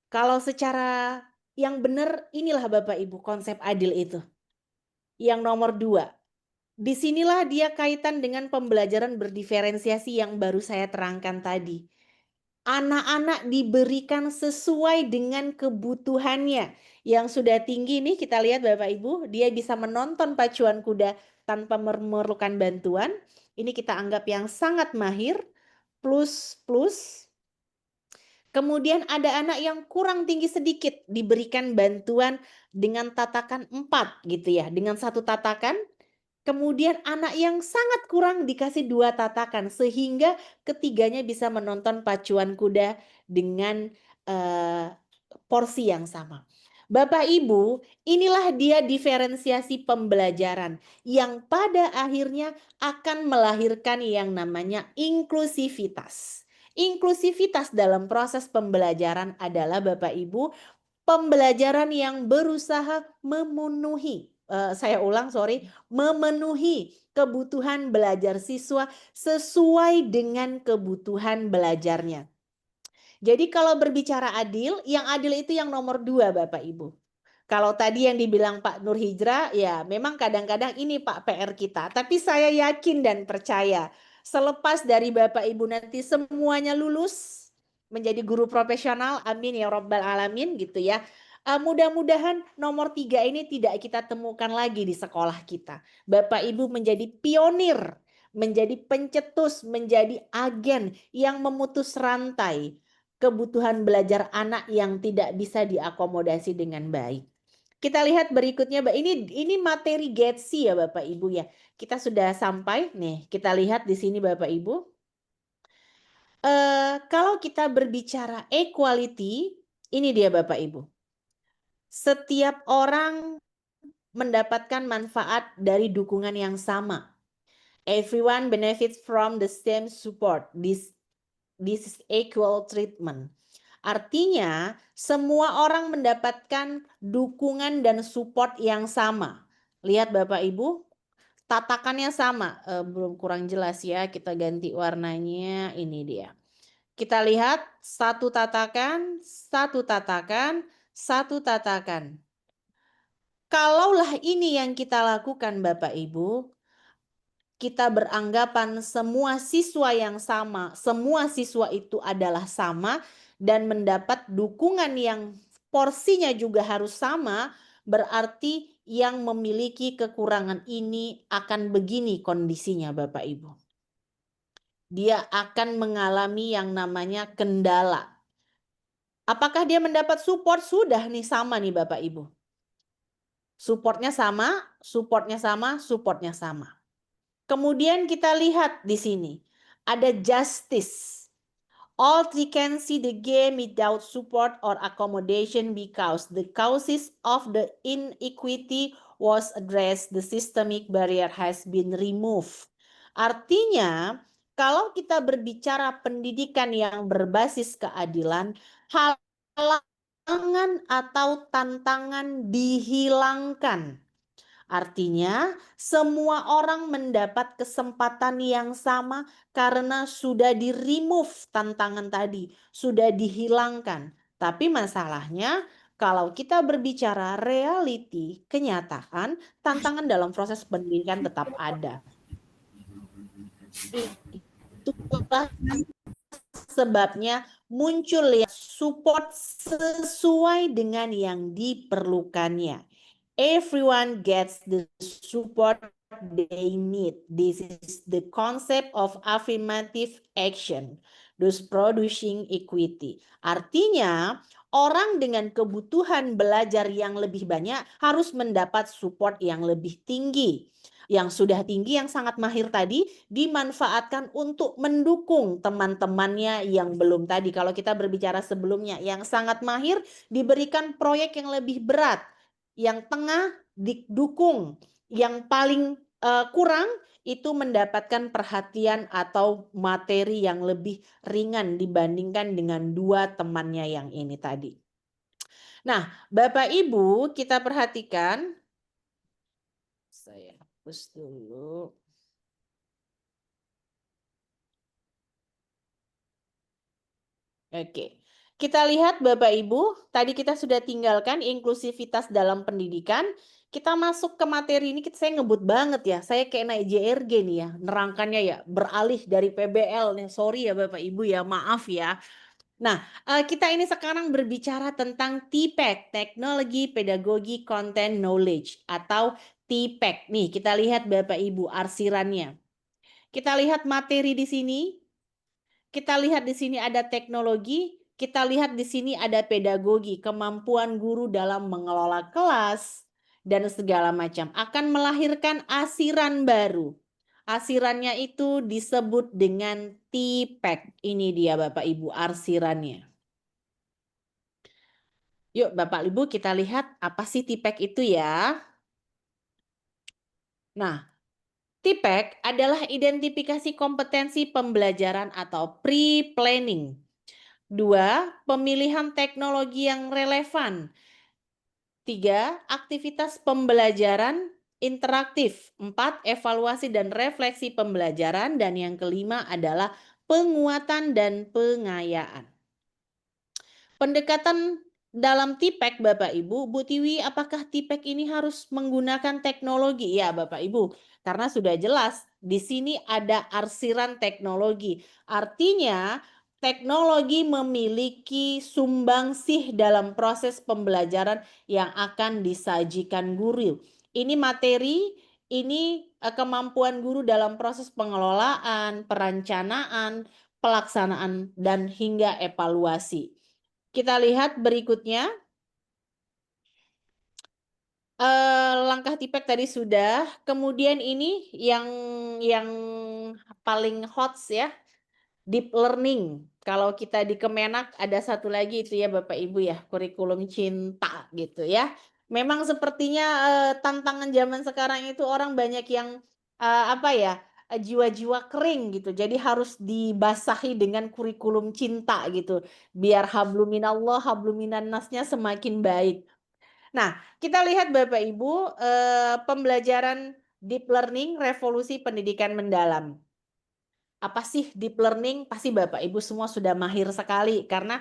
Kalau secara yang benar inilah Bapak Ibu konsep adil itu. Yang nomor 2. Disinilah dia kaitan dengan pembelajaran berdiferensiasi yang baru saya terangkan tadi. Anak-anak diberikan sesuai dengan kebutuhannya. Yang sudah tinggi nih kita lihat Bapak Ibu, dia bisa menonton pacuan kuda tanpa memerlukan bantuan. Ini kita anggap yang sangat mahir, plus. Kemudian ada anak yang kurang tinggi sedikit, diberikan bantuan dengan tatakan 4 gitu ya, dengan 1 tatakan. Kemudian anak yang sangat kurang dikasih 2 tatakan sehingga ketiganya bisa menonton pacuan kuda dengan porsi yang sama. Bapak Ibu, inilah dia diferensiasi pembelajaran yang pada akhirnya akan melahirkan yang namanya inklusivitas. Inklusivitas dalam proses pembelajaran adalah Bapak Ibu, pembelajaran yang berusaha memenuhi memenuhi kebutuhan belajar siswa sesuai dengan kebutuhan belajarnya. Jadi kalau berbicara adil, yang adil itu yang nomor 2 Bapak Ibu. Kalau tadi yang dibilang Pak Nur Hijrah, ya memang kadang-kadang ini Pak PR kita. Tapi saya yakin dan percaya selepas dari Bapak Ibu nanti semuanya lulus menjadi guru profesional, amin ya Rabbal Alamin gitu ya. Mudah-mudahan nomor 3 ini tidak kita temukan lagi di sekolah kita. Bapak Ibu menjadi pionir, menjadi pencetus, menjadi agen yang memutus rantai kebutuhan belajar anak yang tidak bisa diakomodasi dengan baik. Kita lihat berikutnya, ini materi Getsi ya Bapak Ibu ya. Kita sudah sampai nih, kita lihat di sini Bapak Ibu. Kalau kita berbicara equality, ini dia Bapak Ibu. Setiap orang mendapatkan manfaat dari dukungan yang sama. Everyone benefits from the same support. This is equal treatment. Artinya, semua orang mendapatkan dukungan dan support yang sama. Lihat Bapak Ibu, tatakannya sama. Belum kurang jelas ya, kita ganti warnanya. Ini dia. Kita lihat satu tatakan, satu tatakan, satu tatakan. Kalaulah ini yang kita lakukan Bapak Ibu, kita beranggapan semua siswa yang sama, semua siswa itu adalah sama dan mendapat dukungan yang porsinya juga harus sama, berarti yang memiliki kekurangan ini akan begini kondisinya Bapak Ibu. Dia akan mengalami yang namanya kendala. Apakah dia mendapat support? Sudah nih sama nih Bapak Ibu. Supportnya sama, supportnya sama, supportnya sama. Kemudian kita lihat di sini ada justice. All three can see the game without support or accommodation because the causes of the inequity was addressed, the systemic barrier has been removed. Artinya, kalau kita berbicara pendidikan yang berbasis keadilan, halangan atau tantangan dihilangkan. Artinya, semua orang mendapat kesempatan yang sama karena sudah di-remove tantangan tadi, sudah dihilangkan. Tapi masalahnya, kalau kita berbicara reality, kenyataan, tantangan dalam proses pendidikan tetap ada. Itulah sebabnya muncul ya support sesuai dengan yang diperlukannya. Everyone gets the support they need. This is the concept of affirmative action, thus producing equity. Artinya, orang dengan kebutuhan belajar yang lebih banyak harus mendapat support yang lebih tinggi. Yang sudah tinggi, yang sangat mahir tadi, dimanfaatkan untuk mendukung teman-temannya yang belum tadi. Kalau kita berbicara sebelumnya, yang sangat mahir diberikan proyek yang lebih berat. Yang tengah didukung, yang paling kurang itu mendapatkan perhatian atau materi yang lebih ringan dibandingkan dengan 2 temannya yang ini tadi. Nah, Bapak Ibu, kita perhatikan. Saya hapus dulu. Oke. Kita lihat Bapak Ibu, tadi kita sudah tinggalkan inklusivitas dalam pendidikan. Kita masuk ke materi ini, saya ngebut banget ya. Saya kayak naik JRG nih ya, nerangkannya ya. Beralih dari PBL nih, sorry ya Bapak Ibu ya, maaf ya. Nah, kita ini sekarang berbicara tentang TPEC, Teknologi Pedagogi Content Knowledge, atau TPEC. Nih, kita lihat Bapak Ibu arsirannya. Kita lihat materi di sini. Kita lihat di sini ada teknologi, kita lihat di sini ada pedagogi, kemampuan guru dalam mengelola kelas, dan segala macam. Akan melahirkan asiran baru. Asirannya itu disebut dengan TPEC. Ini dia Bapak Ibu arsirannya. Yuk Bapak Ibu kita lihat apa sih TPEC itu ya. Nah, TPEC adalah identifikasi kompetensi pembelajaran atau pre-planning. 2. Pemilihan teknologi yang relevan. 3. Aktivitas pembelajaran interaktif. 4. Evaluasi dan refleksi pembelajaran. Dan yang kelima adalah penguatan dan pengayaan. Pendekatan dalam TPEC Bapak Ibu, Bu Tiwi, apakah TPEC ini harus menggunakan teknologi? Ya Bapak Ibu, karena sudah jelas di sini ada arsiran teknologi. Artinya teknologi memiliki sumbangsih dalam proses pembelajaran yang akan disajikan guru. Ini materi, ini kemampuan guru dalam proses pengelolaan, perencanaan, pelaksanaan, dan hingga evaluasi. Kita lihat berikutnya. Langkah TPEC tadi sudah. Kemudian ini yang paling hot ya, deep learning. Kalau kita di Kemenak ada satu lagi itu ya Bapak Ibu ya, kurikulum cinta gitu ya. Memang sepertinya tantangan zaman sekarang itu orang banyak yang jiwa-jiwa kering gitu. Jadi harus dibasahi dengan kurikulum cinta gitu. Biar habluminallah, habluminannasnya semakin baik. Nah, kita lihat Bapak Ibu, pembelajaran deep learning, revolusi pendidikan mendalam. Apa sih deep learning? Pasti Bapak Ibu semua sudah mahir sekali. Karena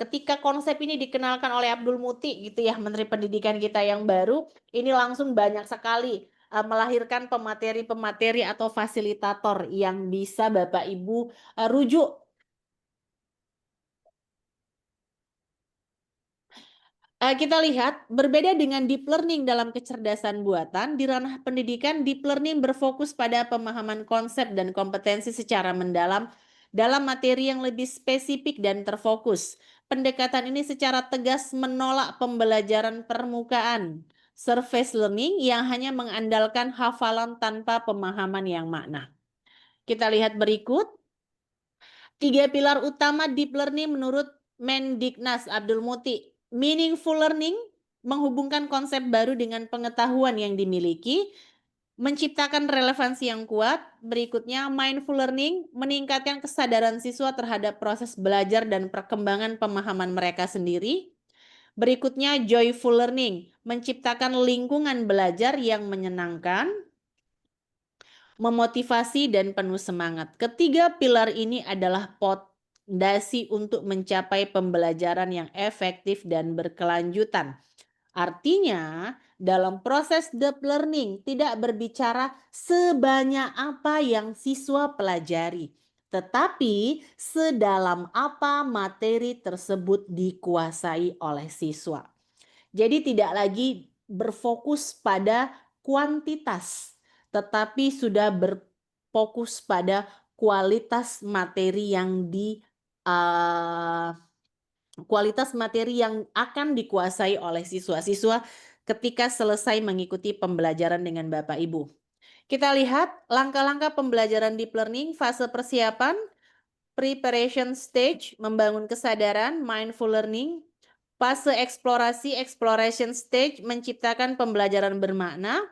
ketika konsep ini dikenalkan oleh Abdul Muti gitu ya, Menteri Pendidikan kita yang baru, ini langsung banyak sekali melahirkan pemateri-pemateri atau fasilitator yang bisa Bapak Ibu rujuk. Kita lihat, berbeda dengan deep learning dalam kecerdasan buatan, di ranah pendidikan, deep learning berfokus pada pemahaman konsep dan kompetensi secara mendalam dalam materi yang lebih spesifik dan terfokus. Pendekatan ini secara tegas menolak pembelajaran permukaan, surface learning yang hanya mengandalkan hafalan tanpa pemahaman yang makna. Kita lihat berikut. 3 pilar utama deep learning menurut Mendiknas Abdul Muti. Meaningful learning, menghubungkan konsep baru dengan pengetahuan yang dimiliki, menciptakan relevansi yang kuat. Berikutnya, mindful learning, meningkatkan kesadaran siswa terhadap proses belajar dan perkembangan pemahaman mereka sendiri. Berikutnya, joyful learning, menciptakan lingkungan belajar yang menyenangkan, memotivasi, dan penuh semangat. Ketiga pilar ini adalah fondasi untuk mencapai pembelajaran yang efektif dan berkelanjutan. Artinya, dalam proses deep learning tidak berbicara sebanyak apa yang siswa pelajari, tetapi sedalam apa materi tersebut dikuasai oleh siswa. Jadi tidak lagi berfokus pada kuantitas, tetapi sudah berfokus pada kualitas materi yang akan dikuasai oleh siswa-siswa ketika selesai mengikuti pembelajaran dengan Bapak Ibu. Kita lihat langkah-langkah pembelajaran deep learning, fase persiapan, preparation stage, membangun kesadaran, mindful learning, fase eksplorasi, exploration stage, menciptakan pembelajaran bermakna,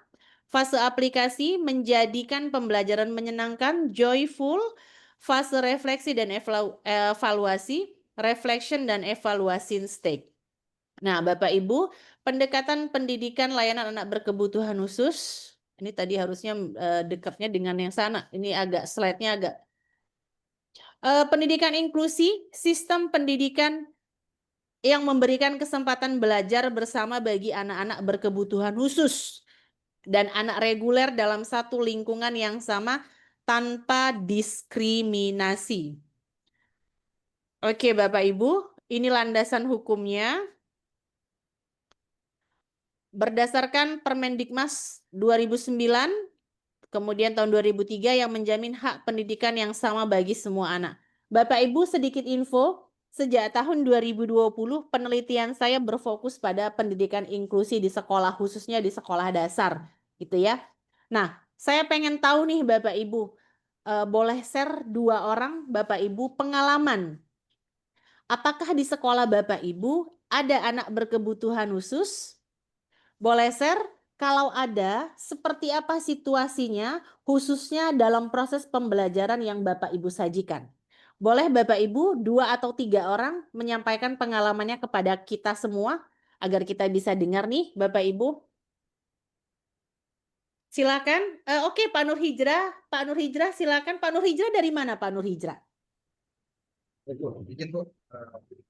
fase aplikasi, menjadikan pembelajaran menyenangkan, joyful, fase refleksi dan evaluasi, reflection dan evaluation stage. Nah, Bapak Ibu, pendekatan pendidikan layanan anak berkebutuhan khusus, ini tadi harusnya dekatnya dengan yang sana. Ini agak slide-nya agak. Pendidikan inklusi, sistem pendidikan yang memberikan kesempatan belajar bersama bagi anak-anak berkebutuhan khusus dan anak reguler dalam satu lingkungan yang sama tanpa diskriminasi. Oke, Bapak Ibu, ini landasan hukumnya. Berdasarkan Permendikmas 2009, kemudian tahun 2003 yang menjamin hak pendidikan yang sama bagi semua anak. Bapak Ibu, sedikit info, sejak tahun 2020 penelitian saya berfokus pada pendidikan inklusi di sekolah, khususnya di sekolah dasar, gitu ya. Nah, saya pengen tahu nih Bapak Ibu, boleh share 2 orang Bapak Ibu pengalaman. Apakah di sekolah Bapak Ibu ada anak berkebutuhan khusus? Boleh share? Kalau ada, seperti apa situasinya, khususnya dalam proses pembelajaran yang Bapak Ibu sajikan? Boleh Bapak Ibu 2 atau 3 orang menyampaikan pengalamannya kepada kita semua, agar kita bisa dengar nih Bapak Ibu. Silakan. Oke, Pak Nur Hijrah. Pak Nur Hijrah, silakan. Pak Nur Hijrah dari mana Pak Nur Hijrah? Izin Bu,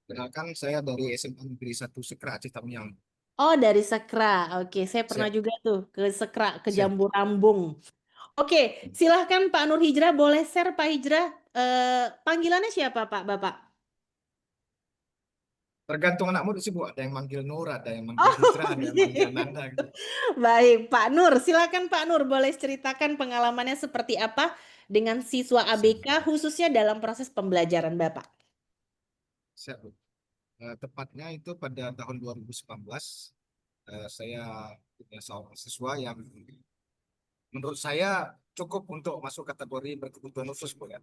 kenalkan saya dari SMA Negeri 1 Sekra Citamiang. Oh, dari Sekra. Oke, saya pernah Siap, juga tuh ke Sekra, ke siap. Jambu Rambung. Oke, silahkan Pak Nur Hijrah, boleh share Pak Hijrah. Panggilannya siapa Pak, Bapak? Tergantung anak muda sih Bu, ada yang manggil Nur, ada yang manggil Oh, Hijrah, ada yang manggil oke. Nanda gitu. Baik, Pak Nur. Silakan Pak Nur, boleh ceritakan pengalamannya seperti apa dengan siswa Siap, ABK khususnya dalam proses pembelajaran Bapak. siap Bu. Tepatnya itu pada tahun 2019, saya punya seorang siswa yang menurut saya cukup untuk masuk kategori berkebutuhan khusus Bu ya.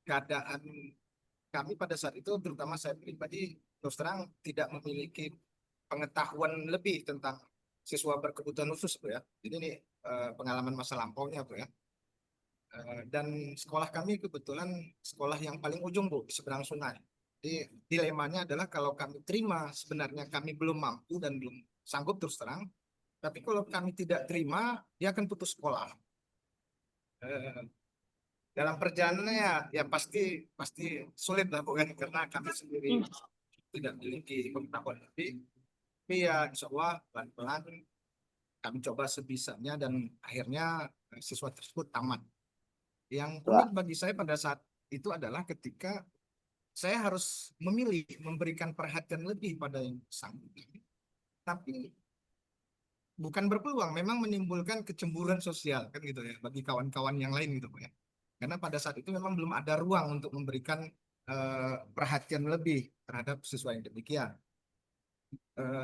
Keadaan kami pada saat itu, terutama saya pribadi, terus terang tidak memiliki pengetahuan lebih tentang siswa berkebutuhan khusus Bu ya. Jadi ini pengalaman masa lampaunya Bu ya. Dan sekolah kami kebetulan sekolah yang paling ujung Bu, di seberang sungai. Jadi dilemanya adalah kalau kami terima sebenarnya kami belum mampu dan belum sanggup terus terang. Tapi kalau kami tidak terima, dia akan putus sekolah. Eh, Dalam perjalanannya ya pasti sulit lah bukan, karena kami sendiri tidak memiliki pengetahuan lebih. Tapi ya insya Allah pelan-pelan kami coba sebisanya dan akhirnya siswa tersebut tamat. Yang unik bagi saya pada saat itu adalah ketika saya harus memilih memberikan perhatian lebih pada yang bersangkutan, tapi bukan berpeluang, memang menimbulkan kecemburuan sosial kan gitu ya bagi kawan-kawan yang lain gitu Pak ya. Karena pada saat itu memang belum ada ruang untuk memberikan perhatian lebih terhadap siswa yang demikian.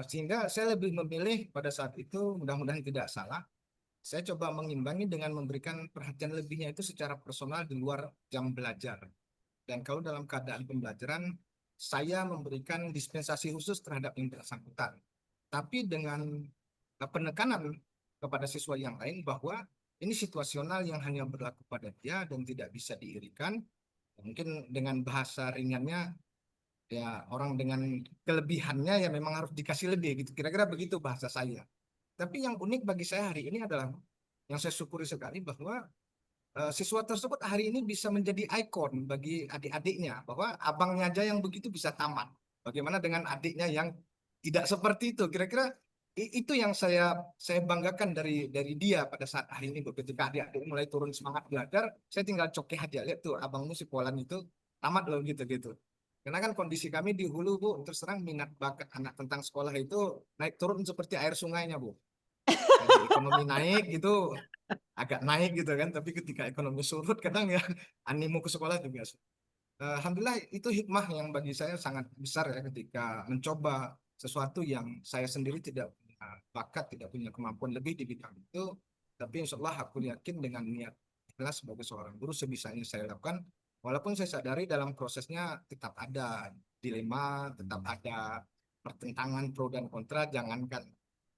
Sehingga saya lebih memilih pada saat itu, mudah-mudahan tidak salah, saya coba mengimbangi dengan memberikan perhatian lebihnya itu secara personal di luar jam belajar. Dan kalau dalam keadaan pembelajaran, saya memberikan dispensasi khusus terhadap yang bersangkutan. Tapi dengan penekanan kepada siswa yang lain bahwa ini situasional yang hanya berlaku pada dia dan tidak bisa diirikan. Mungkin dengan bahasa ringannya, ya orang dengan kelebihannya ya memang harus dikasih lebih gitu. Kira-kira begitu bahasa saya. Tapi yang unik bagi saya hari ini adalah yang saya syukuri sekali bahwa siswa tersebut hari ini bisa menjadi ikon bagi adik-adiknya, bahwa abangnya aja yang begitu bisa tamat. Bagaimana dengan adiknya yang tidak seperti itu? Kira-kira itu yang saya banggakan dari dia pada saat hari ini. Ketika adik-adik mulai turun semangat belajar, saya tinggal cokeh aja, lihat tuh abangmu si Polan itu tamat loh gitu-gitu. Karena kan kondisi kami di hulu Bu, terus terang minat bakat anak tentang sekolah itu naik turun seperti air sungainya Bu. Jadi ekonomi naik gitu, agak naik gitu kan, tapi ketika ekonomi surut kadang ya animo ke sekolah juga. Alhamdulillah itu hikmah yang bagi saya sangat besar ya, ketika mencoba sesuatu yang saya sendiri tidak punya bakat, tidak punya kemampuan lebih di bidang itu, tapi insya Allah aku yakin dengan niat ikhlas sebagai seorang guru sebisanya saya lakukan, walaupun saya sadari dalam prosesnya tetap ada dilema, tetap ada pertentangan pro dan kontra, jangankan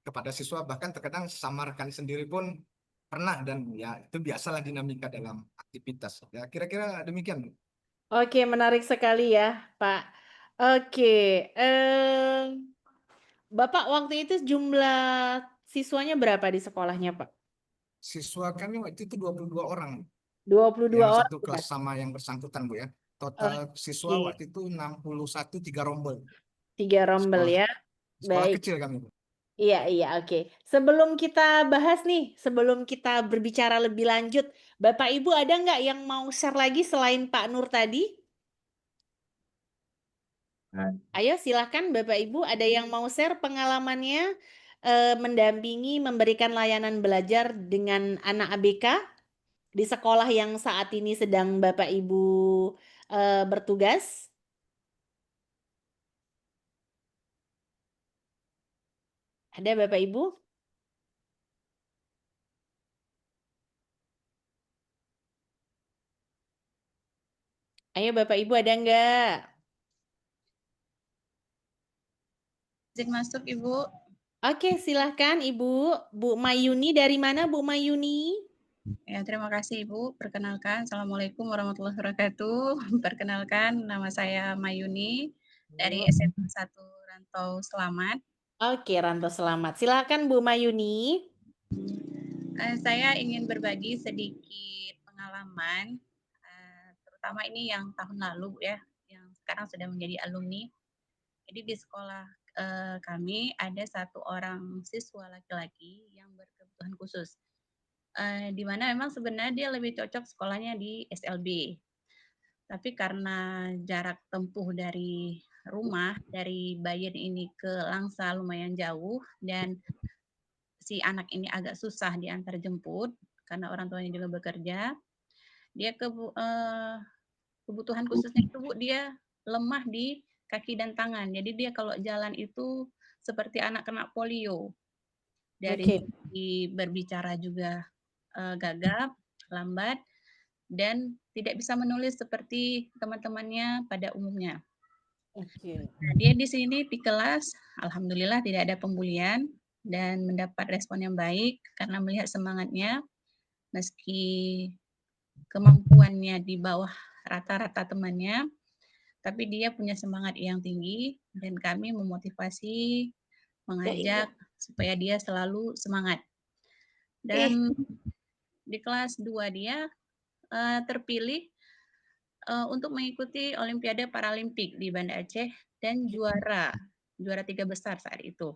kepada siswa, bahkan terkadang samarkan sendiri pun pernah, dan ya itu biasalah dinamika dalam aktivitas. Ya kira-kira demikian. Oke, menarik sekali ya, Pak. Oke, Bapak waktu itu jumlah siswanya berapa di sekolahnya, Pak? Siswa kami waktu itu 22 orang 22 yang orang satu ya? kelas sama yang bersangkutan Bu ya. Total siswa Oke, waktu itu 61, 3 rombel. 3 rombel Sekolah ya. sekolah Baik. kecil kami Bu. Iya, iya, oke. Sebelum kita bahas nih, sebelum kita berbicara lebih lanjut, Bapak Ibu ada nggak yang mau share lagi selain Pak Nur tadi? Ayo silakan Bapak Ibu, ada yang mau share pengalamannya mendampingi, memberikan layanan belajar dengan anak ABK di sekolah yang saat ini sedang Bapak Ibu bertugas? Ada Bapak Ibu? Ayo Bapak Ibu ada nggak? Izin masuk, Ibu. Oke, silahkan Ibu. Bu Mayuni dari mana Bu Mayuni? Ya, terima kasih, Ibu. Perkenalkan, Assalamualaikum warahmatullahi wabarakatuh. Perkenalkan, nama saya Mayuni dari SMA 1 Rantau Selamat. Oke, Ranto selamat. Silahkan Bu Mayuni. Saya ingin berbagi sedikit pengalaman, terutama ini yang tahun lalu ya, yang sekarang sudah menjadi alumni. Jadi di sekolah kami ada satu orang siswa laki-laki yang berkebutuhan khusus. Di mana memang sebenarnya dia lebih cocok sekolahnya di SLB. Tapi karena jarak tempuh dari rumah, dari Bayen ini ke Langsa lumayan jauh, dan si anak ini agak susah diantar jemput, karena orang tuanya juga bekerja, dia kebutuhan khususnya itu Bu, dia lemah di kaki dan tangan. Jadi dia kalau jalan itu seperti anak kena polio. Dari Oke. segi berbicara juga gagap, lambat, dan tidak bisa menulis seperti teman-temannya pada umumnya. Oke. Nah, dia di sini di kelas, alhamdulillah tidak ada pembulian dan mendapat respon yang baik karena melihat semangatnya, meski kemampuannya di bawah rata-rata temannya, tapi dia punya semangat yang tinggi dan kami memotivasi, mengajak supaya dia selalu semangat. Dan di kelas 2 dia terpilih untuk mengikuti Olimpiade Paralimpik di Banda Aceh dan juara 3 besar saat itu.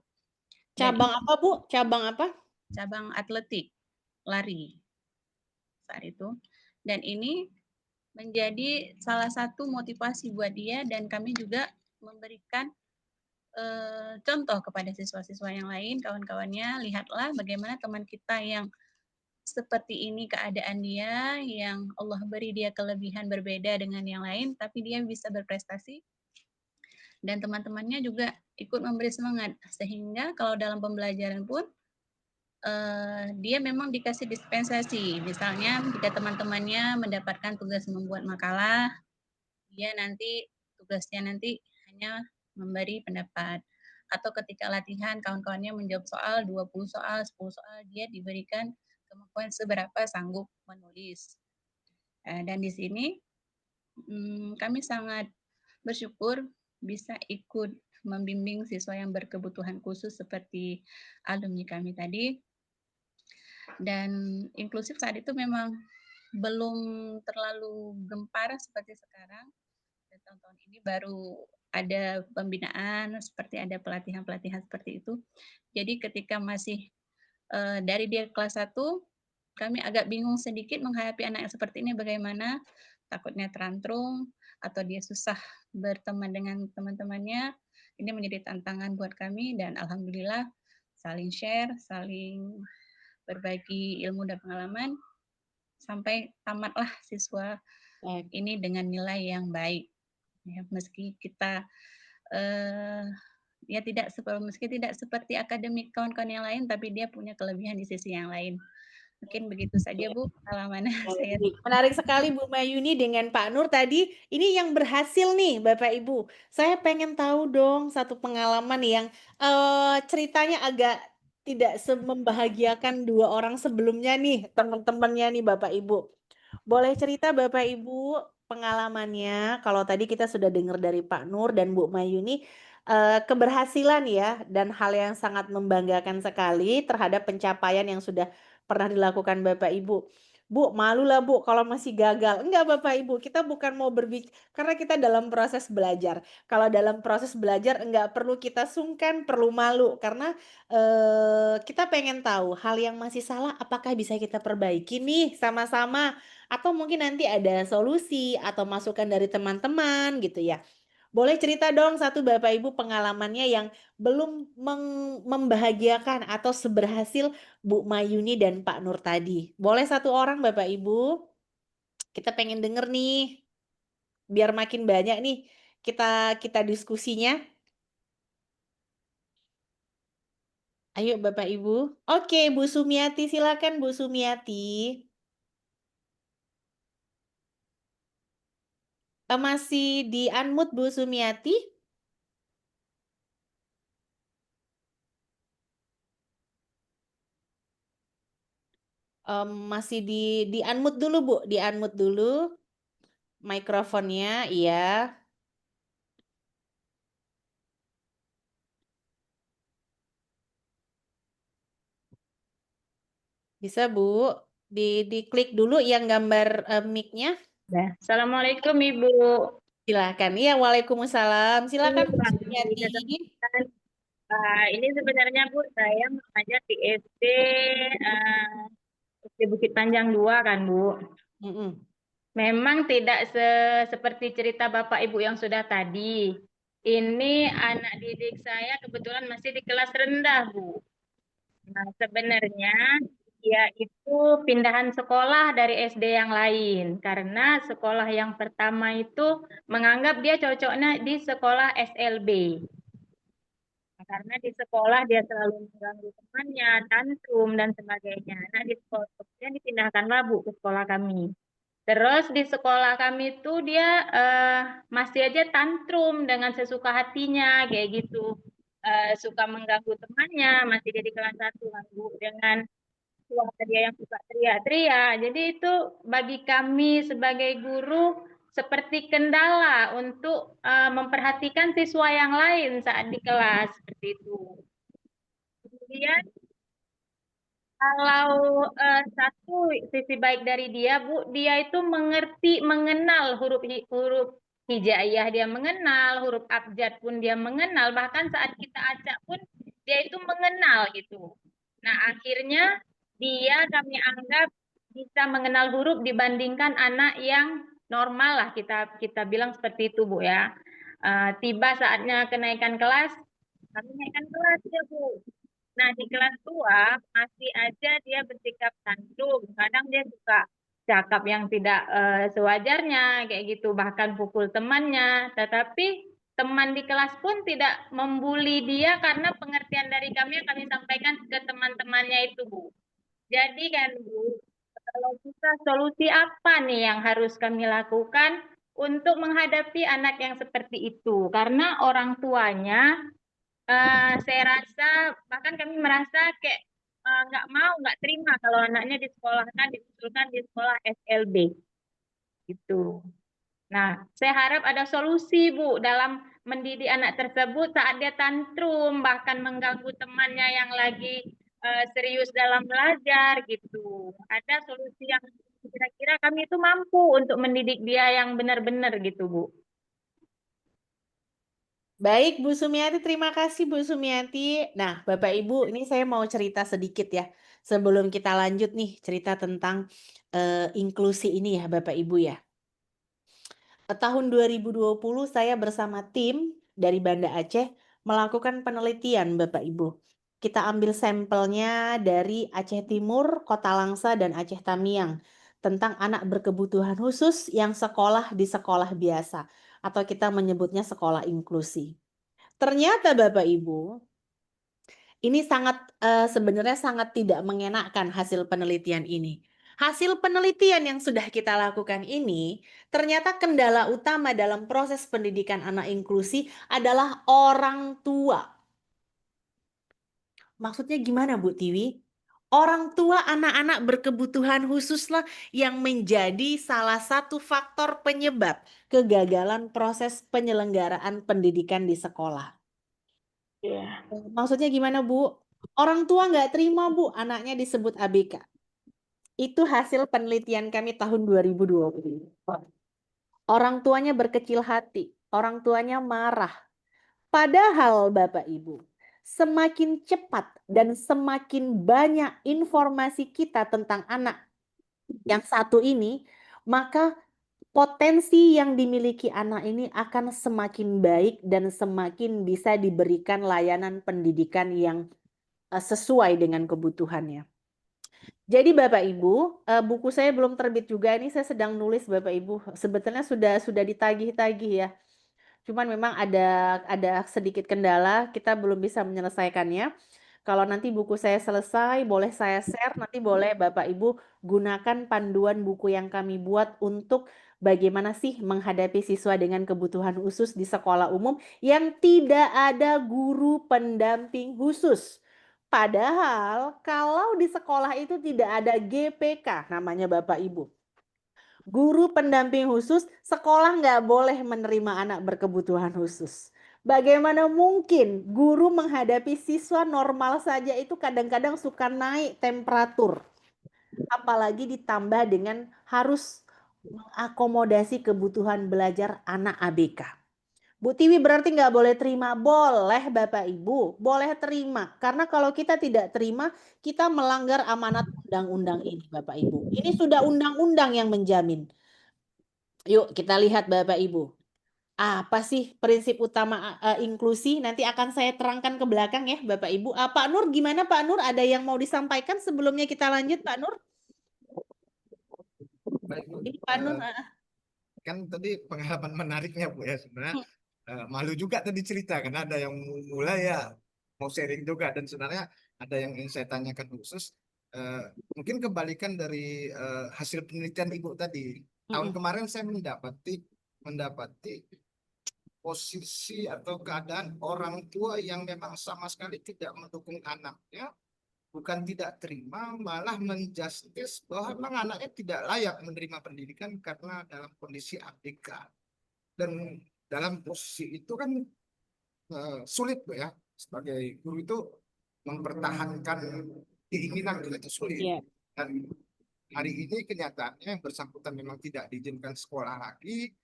Cabang apa Bu? Cabang apa? Cabang atletik, lari saat itu. Dan ini menjadi salah satu motivasi buat dia dan kami juga memberikan contoh kepada siswa-siswa yang lain, kawan-kawannya, lihatlah bagaimana teman kita yang seperti ini keadaan dia, yang Allah beri dia kelebihan berbeda dengan yang lain, tapi dia bisa berprestasi. Dan teman-temannya juga ikut memberi semangat. Sehingga kalau dalam pembelajaran pun, dia memang dikasih dispensasi. Misalnya jika teman-temannya mendapatkan tugas membuat makalah, dia nanti tugasnya nanti hanya memberi pendapat. Atau ketika latihan kawan-kawannya menjawab soal 20 soal, 10 soal, dia diberikan kemampuan seberapa sanggup menulis. Dan di sini kami sangat bersyukur bisa ikut membimbing siswa yang berkebutuhan khusus seperti alumni kami tadi. Dan inklusif saat itu memang belum terlalu gempar seperti sekarang. Dan tahun-tahun ini baru ada pembinaan, seperti ada pelatihan-pelatihan seperti itu. Jadi ketika masih dari dia kelas 1, kami agak bingung sedikit menghadapi anak yang seperti ini bagaimana, takutnya tantrum atau dia susah berteman dengan teman-temannya. Ini menjadi tantangan buat kami dan alhamdulillah saling share, saling berbagi ilmu dan pengalaman sampai tamatlah siswa ini dengan nilai yang baik. Ya, meski kita ya meski tidak seperti akademik kawan-kawan yang lain, tapi dia punya kelebihan di sisi yang lain. Mungkin begitu saja Bu pengalaman saya. Menarik sekali Bu Mayuni dengan Pak Nur tadi. Ini yang berhasil nih Bapak Ibu. Saya pengen tahu dong satu pengalaman yang ceritanya agak tidak membahagiakan dua orang sebelumnya nih, teman-temannya nih Bapak Ibu. Boleh cerita Bapak Ibu pengalamannya? Kalau tadi kita sudah dengar dari Pak Nur dan Bu Mayuni, keberhasilan ya dan hal yang sangat membanggakan sekali terhadap pencapaian yang sudah pernah dilakukan Bapak Ibu. Bu, malu lah Bu kalau masih gagal. Enggak Bapak Ibu, kita bukan mau berbicara karena kita dalam proses belajar. Kalau dalam proses belajar enggak perlu kita sungkan, perlu malu karena kita pengen tahu hal yang masih salah apakah bisa kita perbaiki nih sama-sama atau mungkin nanti ada solusi atau masukan dari teman-teman gitu ya. Boleh cerita dong satu Bapak Ibu pengalamannya yang belum membahagiakan atau seberhasil Bu Mayuni dan Pak Nur tadi. Boleh satu orang Bapak Ibu? Kita pengen denger nih. Biar makin banyak nih kita diskusinya. Ayo Bapak Ibu. Oke, Bu Sumiati silakan Bu Sumiati. Masih di unmute Bu Sumiati? Masih di unmute dulu Bu, di unmute dulu mikrofonnya, iya. Bisa Bu, diklik dulu yang gambar mic-nya. Ya. Assalamualaikum Ibu. Silakan. Iya, Waalaikumsalam. Silakan Bu Iya, Sumiati. Ini sebenarnya Bu, saya mengajar di SD Bukit Panjang 2 kan Bu. Mm-mm. Memang tidak seperti cerita Bapak Ibu yang sudah tadi. Ini anak didik saya kebetulan masih di kelas rendah Bu. Nah, sebenarnya dia itu pindahan sekolah dari SD yang lain karena sekolah yang pertama itu menganggap dia cocoknya di sekolah SLB. Nah, karena di sekolah dia selalu mengganggu temannya, tantrum dan sebagainya. Nah, di sekolah kemudian dipindahkanlah Bu ke sekolah kami. Terus di sekolah kami itu dia masih aja tantrum dengan sesuka hatinya kayak gitu. Suka mengganggu temannya, masih jadi kelas 1 kan Bu, dengan suara dia yang suka teriak-teriak. Jadi itu bagi kami sebagai guru seperti kendala untuk memperhatikan siswa yang lain saat di kelas seperti itu. Kemudian kalau satu sisi baik dari dia, Bu, dia itu mengenal huruf hijaiyah dia mengenal, huruf abjad pun dia mengenal, bahkan saat kita acak pun dia itu mengenal gitu. Nah, akhirnya dia kami anggap bisa mengenal huruf dibandingkan anak yang normal lah kita bilang seperti itu Bu ya. Tiba saatnya kenaikan kelas, kami naikkan kelas ya Bu. Nah, di kelas 2 masih aja dia bersikap tantrum. Kadang dia suka cakap yang tidak sewajarnya, kayak gitu. Bahkan pukul temannya. Tetapi teman di kelas pun tidak membuli dia karena pengertian dari kami yang kami sampaikan ke teman-temannya itu, Bu. Jadi kan, Bu, kalau kita solusi apa nih yang harus kami lakukan untuk menghadapi anak yang seperti itu? Karena orang tuanya saya rasa bahkan kami merasa kayak nggak terima kalau anaknya disekolahkan diusulkan di sekolah SLB gitu. Nah, saya harap ada solusi Bu dalam mendidik anak tersebut saat dia tantrum bahkan mengganggu temannya yang lagi serius dalam belajar gitu. Ada solusi yang kira-kira kami itu mampu untuk mendidik dia yang benar-benar gitu Bu. Baik, Bu Sumiati, terima kasih Bu Sumiati. Nah, Bapak Ibu, ini saya mau cerita sedikit ya. Sebelum kita lanjut nih cerita tentang inklusi ini ya Bapak Ibu ya. Tahun 2020 saya bersama tim dari Banda Aceh melakukan penelitian Bapak Ibu. Kita ambil sampelnya dari Aceh Timur, Kota Langsa, dan Aceh Tamiang tentang anak berkebutuhan khusus yang sekolah di sekolah biasa atau kita menyebutnya sekolah inklusi. Ternyata Bapak Ibu, ini sebenarnya sangat tidak mengenakan hasil penelitian ini. Hasil penelitian yang sudah kita lakukan ini, ternyata kendala utama dalam proses pendidikan anak inklusi adalah orang tua. Maksudnya gimana Bu Tiwi? Orang tua anak-anak berkebutuhan khususlah yang menjadi salah satu faktor penyebab kegagalan proses penyelenggaraan pendidikan di sekolah. Iya. Maksudnya gimana, Bu? Orang tua nggak terima, Bu, anaknya disebut ABK. Itu hasil penelitian kami tahun 2020. Orang tuanya berkecil hati, orang tuanya marah. Padahal Bapak Ibu, semakin cepat dan semakin banyak informasi kita tentang anak yang satu ini, maka potensi yang dimiliki anak ini akan semakin baik dan semakin bisa diberikan layanan pendidikan yang sesuai dengan kebutuhannya. Jadi Bapak Ibu, buku saya belum terbit juga, ini saya sedang nulis Bapak Ibu. Sebetulnya sudah ditagih-tagih ya. Cuman memang ada sedikit kendala, kita belum bisa menyelesaikannya. Kalau nanti buku saya selesai, boleh saya share, nanti boleh Bapak Ibu gunakan panduan buku yang kami buat untuk bagaimana sih menghadapi siswa dengan kebutuhan khusus di sekolah umum yang tidak ada guru pendamping khusus. Padahal kalau di sekolah itu tidak ada GPK namanya Bapak Ibu. Guru pendamping khusus, sekolah nggak boleh menerima anak berkebutuhan khusus. Bagaimana mungkin guru menghadapi siswa normal saja itu kadang-kadang suka naik temperatur. Apalagi ditambah dengan harus mengakomodasi kebutuhan belajar anak ABK. Bu Tiwi berarti nggak boleh terima? Boleh Bapak Ibu, boleh terima. Karena kalau kita tidak terima, kita melanggar amanat undang-undang ini Bapak Ibu. Ini sudah undang-undang yang menjamin. Yuk kita lihat Bapak Ibu. Apa sih prinsip utama inklusi? Nanti akan saya terangkan ke belakang ya Bapak Ibu. Pak Nur gimana Pak Nur? Ada yang mau disampaikan sebelumnya kita lanjut Pak Nur? Baik, Bu. Ini Pak Nur. Kan tadi pengalaman menariknya Bu ya sebenarnya malu juga tadi cerita karena ada yang mulai ya mau sharing juga dan sebenarnya ada yang ingin saya tanyakan khusus. Mungkin kebalikan dari hasil penelitian Ibu tadi. Tahun kemarin saya mendapati posisi atau keadaan orang tua yang memang sama sekali tidak mendukung anaknya, bukan tidak terima, malah menjustis bahwa memang anaknya tidak layak menerima pendidikan karena dalam kondisi ABK. Dan dalam posisi itu kan sulit Bu ya, sebagai guru itu mempertahankan keinginan itu sulit. Iya. Dan hari ini kenyataannya yang bersangkutan memang tidak diizinkan sekolah lagi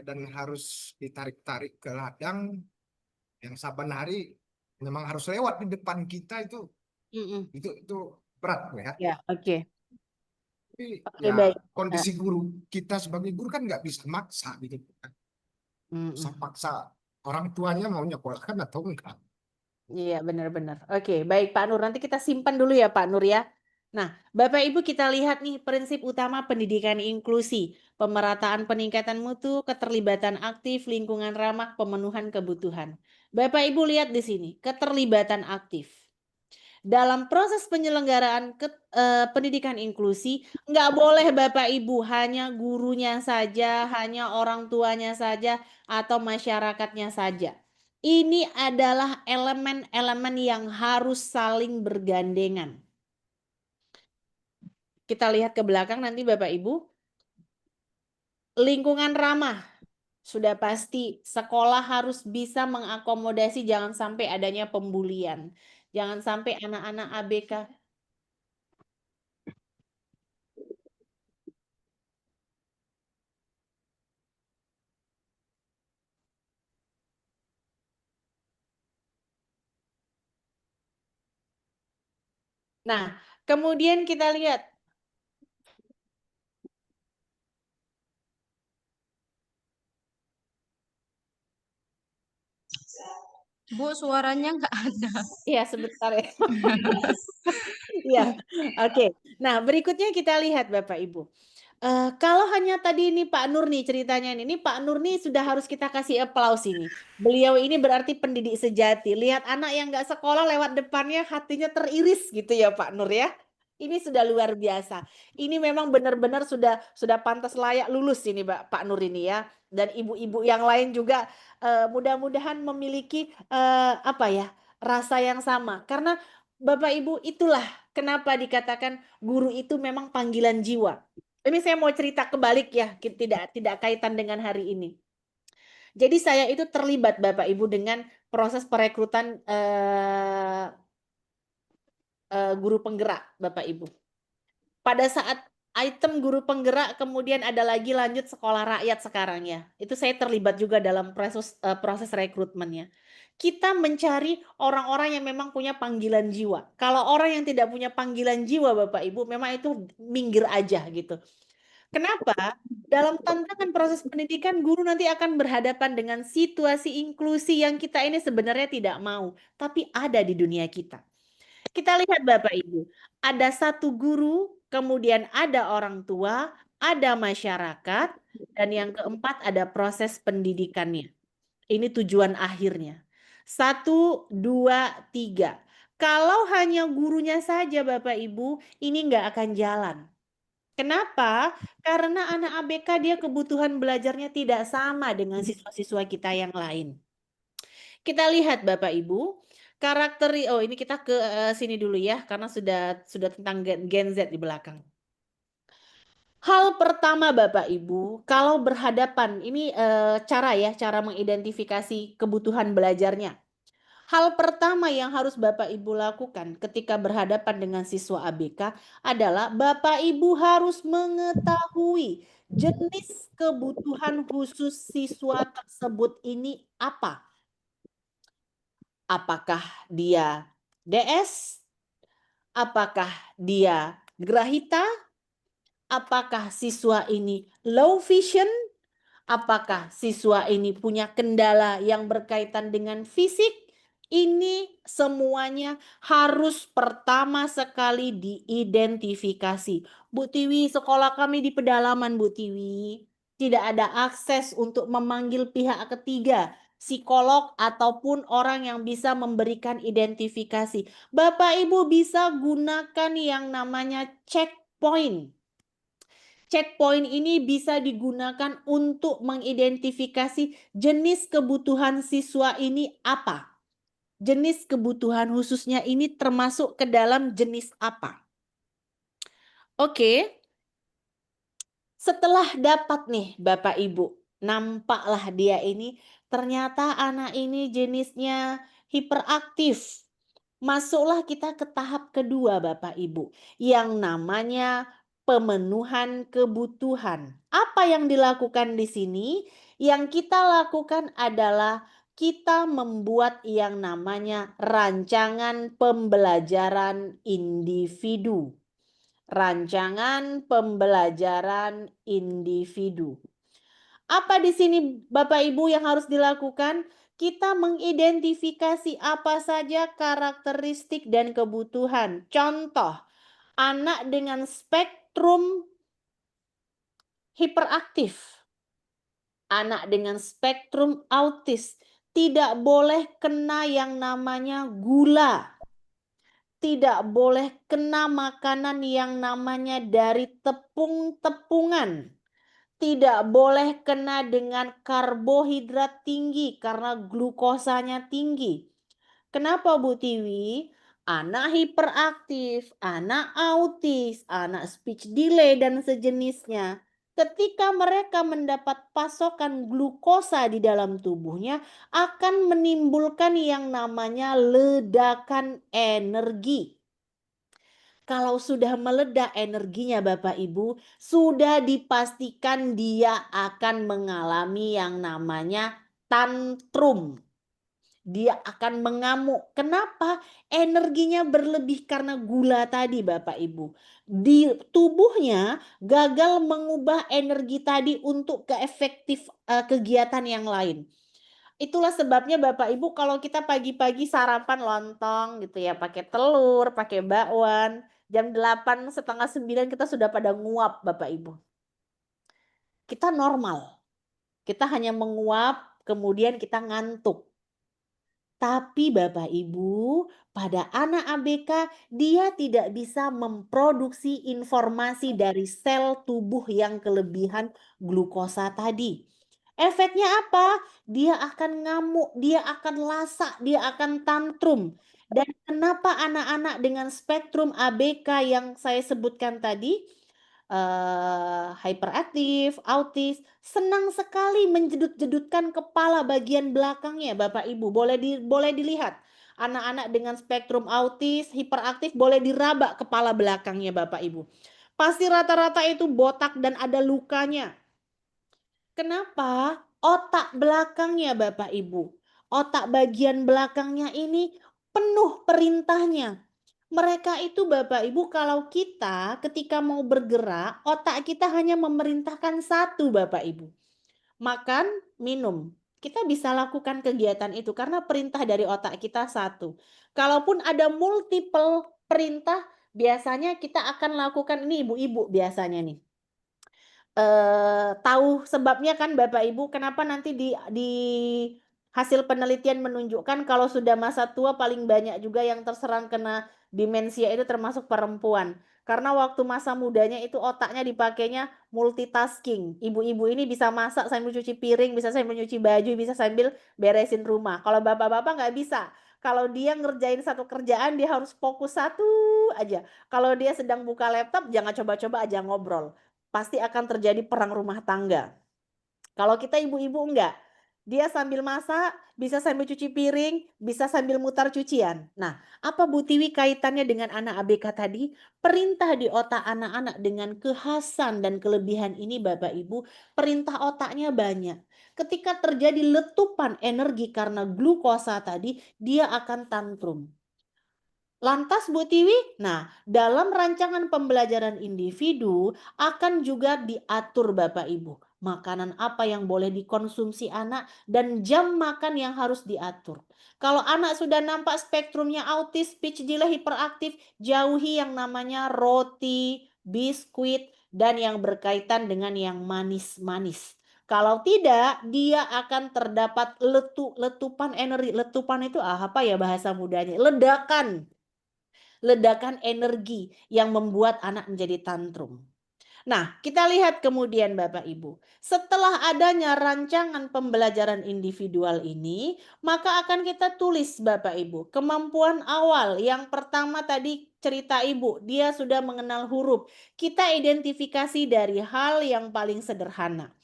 dan harus ditarik-tarik ke ladang yang saban hari memang harus lewat di depan kita itu berat Bu ya. Ya, oke. Tapi Oke, ya baik. kondisi guru kita sebagai guru kan nggak bisa maksa gitu kan. Bisa paksa orang tuanya mau nyekolahkan atau enggak. Iya, benar-benar. Oke, baik Pak Nur. Nanti kita simpan dulu ya Pak Nur ya. Nah, Bapak Ibu kita lihat nih prinsip utama pendidikan inklusi. Pemerataan peningkatan mutu, keterlibatan aktif, lingkungan ramah, pemenuhan kebutuhan. Bapak Ibu lihat di sini, keterlibatan aktif. Dalam proses penyelenggaraan pendidikan inklusi, nggak boleh Bapak Ibu hanya gurunya saja, hanya orang tuanya saja, atau masyarakatnya saja. Ini adalah elemen-elemen yang harus saling bergandengan. Kita lihat ke belakang nanti Bapak Ibu. Lingkungan ramah. Sudah pasti sekolah harus bisa mengakomodasi jangan sampai adanya pembulian. Jangan sampai anak-anak ABK. Nah, kemudian kita lihat. Bu, suaranya nggak ada. Iya, sebentar ya. Iya, oke. Nah, berikutnya kita lihat Bapak Ibu. Kalau hanya tadi ini Pak Nur nih ceritanya ini Pak Nur nih sudah harus kita kasih aplaus ini. Beliau ini berarti pendidik sejati. Lihat anak yang nggak sekolah lewat depannya hatinya teriris gitu ya Pak Nur ya. Ini sudah luar biasa. Ini memang benar-benar sudah pantas layak lulus ini Pak Nur ini ya. Dan ibu-ibu yang lain juga mudah-mudahan memiliki rasa yang sama. Karena Bapak Ibu itulah kenapa dikatakan guru itu memang panggilan jiwa. Ini saya mau cerita kebalik ya, tidak kaitan dengan hari ini. Jadi saya itu terlibat Bapak Ibu dengan proses perekrutan guru penggerak Bapak Ibu. Pada saat item guru penggerak kemudian ada lagi lanjut sekolah rakyat sekarang ya. Itu saya terlibat juga dalam proses rekrutmennya. Kita mencari orang-orang yang memang punya panggilan jiwa. Kalau orang yang tidak punya panggilan jiwa Bapak Ibu memang itu minggir aja gitu. Kenapa? Dalam tantangan proses pendidikan, guru nanti akan berhadapan dengan situasi inklusi yang kita ini sebenarnya tidak mau, tapi ada di dunia kita. Kita lihat Bapak Ibu, ada satu guru, kemudian ada orang tua, ada masyarakat, dan yang keempat ada proses pendidikannya. Ini tujuan akhirnya. 1, 2, 3. Kalau hanya gurunya saja Bapak Ibu, ini nggak akan jalan. Kenapa? Karena anak ABK dia kebutuhan belajarnya tidak sama dengan siswa-siswa kita yang lain. Kita lihat Bapak Ibu, ini kita ke sini dulu ya, karena sudah tentang Gen Z di belakang. Hal pertama Bapak Ibu, kalau berhadapan, ini cara mengidentifikasi kebutuhan belajarnya. Hal pertama yang harus Bapak Ibu lakukan ketika berhadapan dengan siswa ABK adalah Bapak Ibu harus mengetahui jenis kebutuhan khusus siswa tersebut ini apa. Apakah dia DS? Apakah dia Grahita? Apakah siswa ini low vision? Apakah siswa ini punya kendala yang berkaitan dengan fisik? Ini semuanya harus pertama sekali diidentifikasi. Bu Tiwi, sekolah kami di pedalaman, Bu Tiwi. Tidak ada akses untuk memanggil pihak ketiga, psikolog ataupun orang yang bisa memberikan identifikasi. Bapak Ibu bisa gunakan yang namanya checkpoint. Checkpoint ini bisa digunakan untuk mengidentifikasi jenis kebutuhan siswa ini apa. Jenis kebutuhan khususnya ini termasuk ke dalam jenis apa. Oke. Setelah dapat nih Bapak Ibu, nampaklah dia ini ternyata anak ini jenisnya hiperaktif. Masuklah kita ke tahap kedua Bapak Ibu, yang namanya pemenuhan kebutuhan. Apa yang dilakukan di sini? Yang kita lakukan adalah kita membuat yang namanya rancangan pembelajaran individu. Rancangan pembelajaran individu. Apa di sini Bapak Ibu yang harus dilakukan? Kita mengidentifikasi apa saja karakteristik dan kebutuhan. Contoh, anak dengan spektrum hiperaktif, anak dengan spektrum autis, tidak boleh kena yang namanya gula. Tidak boleh kena makanan yang namanya dari tepung-tepungan. Tidak boleh kena dengan karbohidrat tinggi karena glukosanya tinggi. Kenapa Bu Tiwi? Anak hiperaktif, anak autis, anak speech delay dan sejenisnya. Ketika mereka mendapat pasokan glukosa di dalam tubuhnya akan menimbulkan yang namanya ledakan energi. Kalau sudah meledak energinya Bapak Ibu, sudah dipastikan dia akan mengalami yang namanya tantrum. Dia akan mengamuk. Kenapa? Energinya berlebih karena gula tadi Bapak Ibu. Di tubuhnya gagal mengubah energi tadi untuk kegiatan yang lain. Itulah sebabnya Bapak Ibu kalau kita pagi-pagi sarapan lontong gitu ya, pakai telur, pakai bakwan, jam 8 setengah 9 kita sudah pada nguap Bapak Ibu. Kita normal. Kita hanya menguap, kemudian kita ngantuk. Tapi Bapak Ibu, pada anak ABK dia tidak bisa memproduksi informasi dari sel tubuh yang kelebihan glukosa tadi. Efeknya apa? Dia akan ngamuk, dia akan lasak, dia akan tantrum. Dan kenapa anak-anak dengan spektrum ABK yang saya sebutkan tadi hyperaktif, autis, senang sekali menjedut-jedutkan kepala bagian belakangnya, Bapak Ibu. Boleh dilihat. Anak-anak dengan spektrum autis, hiperaktif boleh diraba kepala belakangnya, Bapak Ibu. Pasti rata-rata itu botak dan ada lukanya. Kenapa? Otak belakangnya, Bapak Ibu. Otak bagian belakangnya ini penuh perintahnya. Mereka itu, Bapak Ibu, kalau kita ketika mau bergerak, otak kita hanya memerintahkan satu, Bapak Ibu. Makan, minum. Kita bisa lakukan kegiatan itu karena perintah dari otak kita satu. Kalaupun ada multiple perintah, biasanya kita akan lakukan ini, ibu-ibu biasanya nih. Tahu sebabnya kan Bapak Ibu, kenapa nanti di hasil penelitian menunjukkan kalau sudah masa tua paling banyak juga yang terserang kena demensia itu termasuk perempuan. Karena waktu masa mudanya itu otaknya dipakainya multitasking. Ibu-ibu ini bisa masak sambil cuci piring, bisa sambil nyuci baju, bisa sambil beresin rumah. Kalau bapak-bapak nggak bisa. Kalau dia ngerjain satu kerjaan, dia harus fokus satu aja. Kalau dia sedang buka laptop, jangan coba-coba aja ngobrol. Pasti akan terjadi perang rumah tangga. Kalau kita ibu-ibu enggak. Dia sambil masak, bisa sambil cuci piring, bisa sambil mutar cucian. Nah, apa Bu Tiwi kaitannya dengan anak ABK tadi? Perintah di otak anak-anak dengan kekhasan dan kelebihan ini Bapak Ibu, perintah otaknya banyak. Ketika terjadi letupan energi karena glukosa tadi, dia akan tantrum. Lantas Bu Tiwi, nah dalam rancangan pembelajaran individu akan juga diatur Bapak Ibu. Makanan apa yang boleh dikonsumsi anak dan jam makan yang harus diatur. Kalau anak sudah nampak spektrumnya autis, speech delay, hiperaktif, jauhi yang namanya roti, biskuit, dan yang berkaitan dengan yang manis-manis. Kalau tidak, dia akan terdapat letupan energi. Letupan itu apa ya bahasa mudanya? Ledakan energi yang membuat anak menjadi tantrum. Nah, kita lihat kemudian Bapak Ibu. Setelah adanya rancangan pembelajaran individual ini, maka akan kita tulis Bapak Ibu. Kemampuan awal yang pertama tadi cerita Ibu, dia sudah mengenal huruf. Kita identifikasi dari hal yang paling sederhana.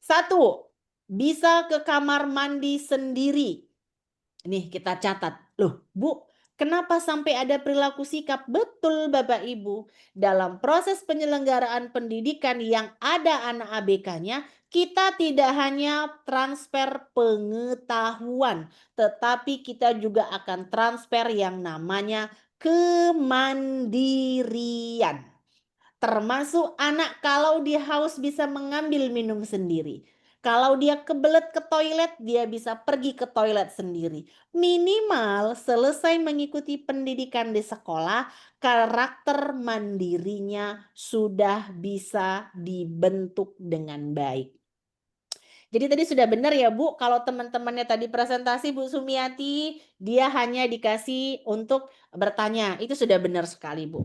1, bisa ke kamar mandi sendiri. Nih kita catat. Loh, Bu, kenapa sampai ada perilaku sikap? Betul Bapak Ibu. Dalam proses penyelenggaraan pendidikan yang ada anak ABK-nya, kita tidak hanya transfer pengetahuan, tetapi kita juga akan transfer yang namanya kemandirian. Termasuk anak kalau dia haus bisa mengambil minum sendiri. Kalau dia kebelet ke toilet, dia bisa pergi ke toilet sendiri. Minimal selesai mengikuti pendidikan di sekolah, karakter mandirinya sudah bisa dibentuk dengan baik. Jadi tadi sudah benar ya Bu, kalau teman-temannya tadi presentasi Bu Sumiati, dia hanya dikasih untuk bertanya. Itu sudah benar sekali Bu.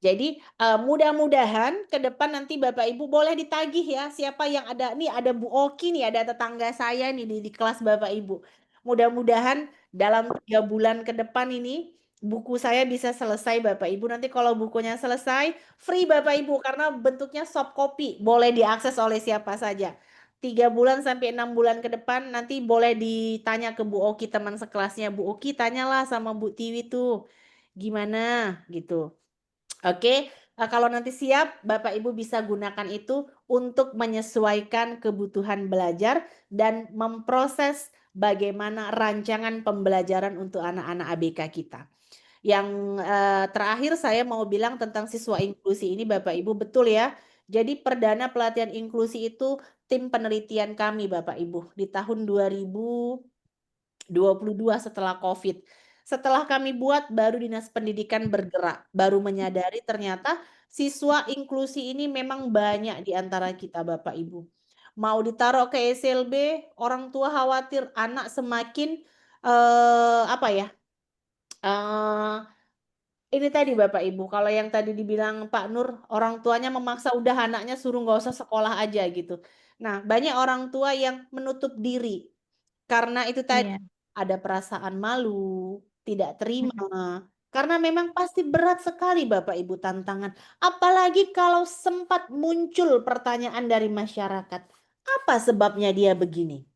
Jadi mudah-mudahan ke depan nanti Bapak Ibu boleh ditagih ya siapa yang ada. Nih ada Bu Oki nih, ada tetangga saya nih di kelas Bapak Ibu. Mudah-mudahan dalam 3 bulan ke depan ini buku saya bisa selesai Bapak Ibu. Nanti kalau bukunya selesai free Bapak Ibu karena bentuknya soft copy. Boleh diakses oleh siapa saja. 3 bulan sampai 6 bulan ke depan nanti boleh ditanya ke Bu Oki teman sekelasnya. Bu Oki tanyalah sama Bu Tiwi tuh gimana gitu. Oke, kalau nanti siap, Bapak Ibu bisa gunakan itu untuk menyesuaikan kebutuhan belajar dan memproses bagaimana rancangan pembelajaran untuk anak-anak ABK kita. Yang terakhir saya mau bilang tentang siswa inklusi ini Bapak Ibu, betul ya. Jadi perdana pelatihan inklusi itu tim penelitian kami Bapak Ibu di tahun 2022 setelah COVID. Setelah kami buat, baru Dinas Pendidikan bergerak, baru menyadari ternyata siswa inklusi ini memang banyak di antara kita Bapak Ibu. Mau ditaruh ke SLB, orang tua khawatir anak semakin ini tadi Bapak Ibu, kalau yang tadi dibilang Pak Nur, orang tuanya memaksa udah anaknya suruh nggak usah sekolah aja gitu. Nah, banyak orang tua yang menutup diri karena itu tadi Iya. ada perasaan malu, tidak terima, Karena memang pasti berat sekali Bapak Ibu tantangan. Apalagi kalau sempat muncul pertanyaan dari masyarakat. Apa sebabnya dia begini?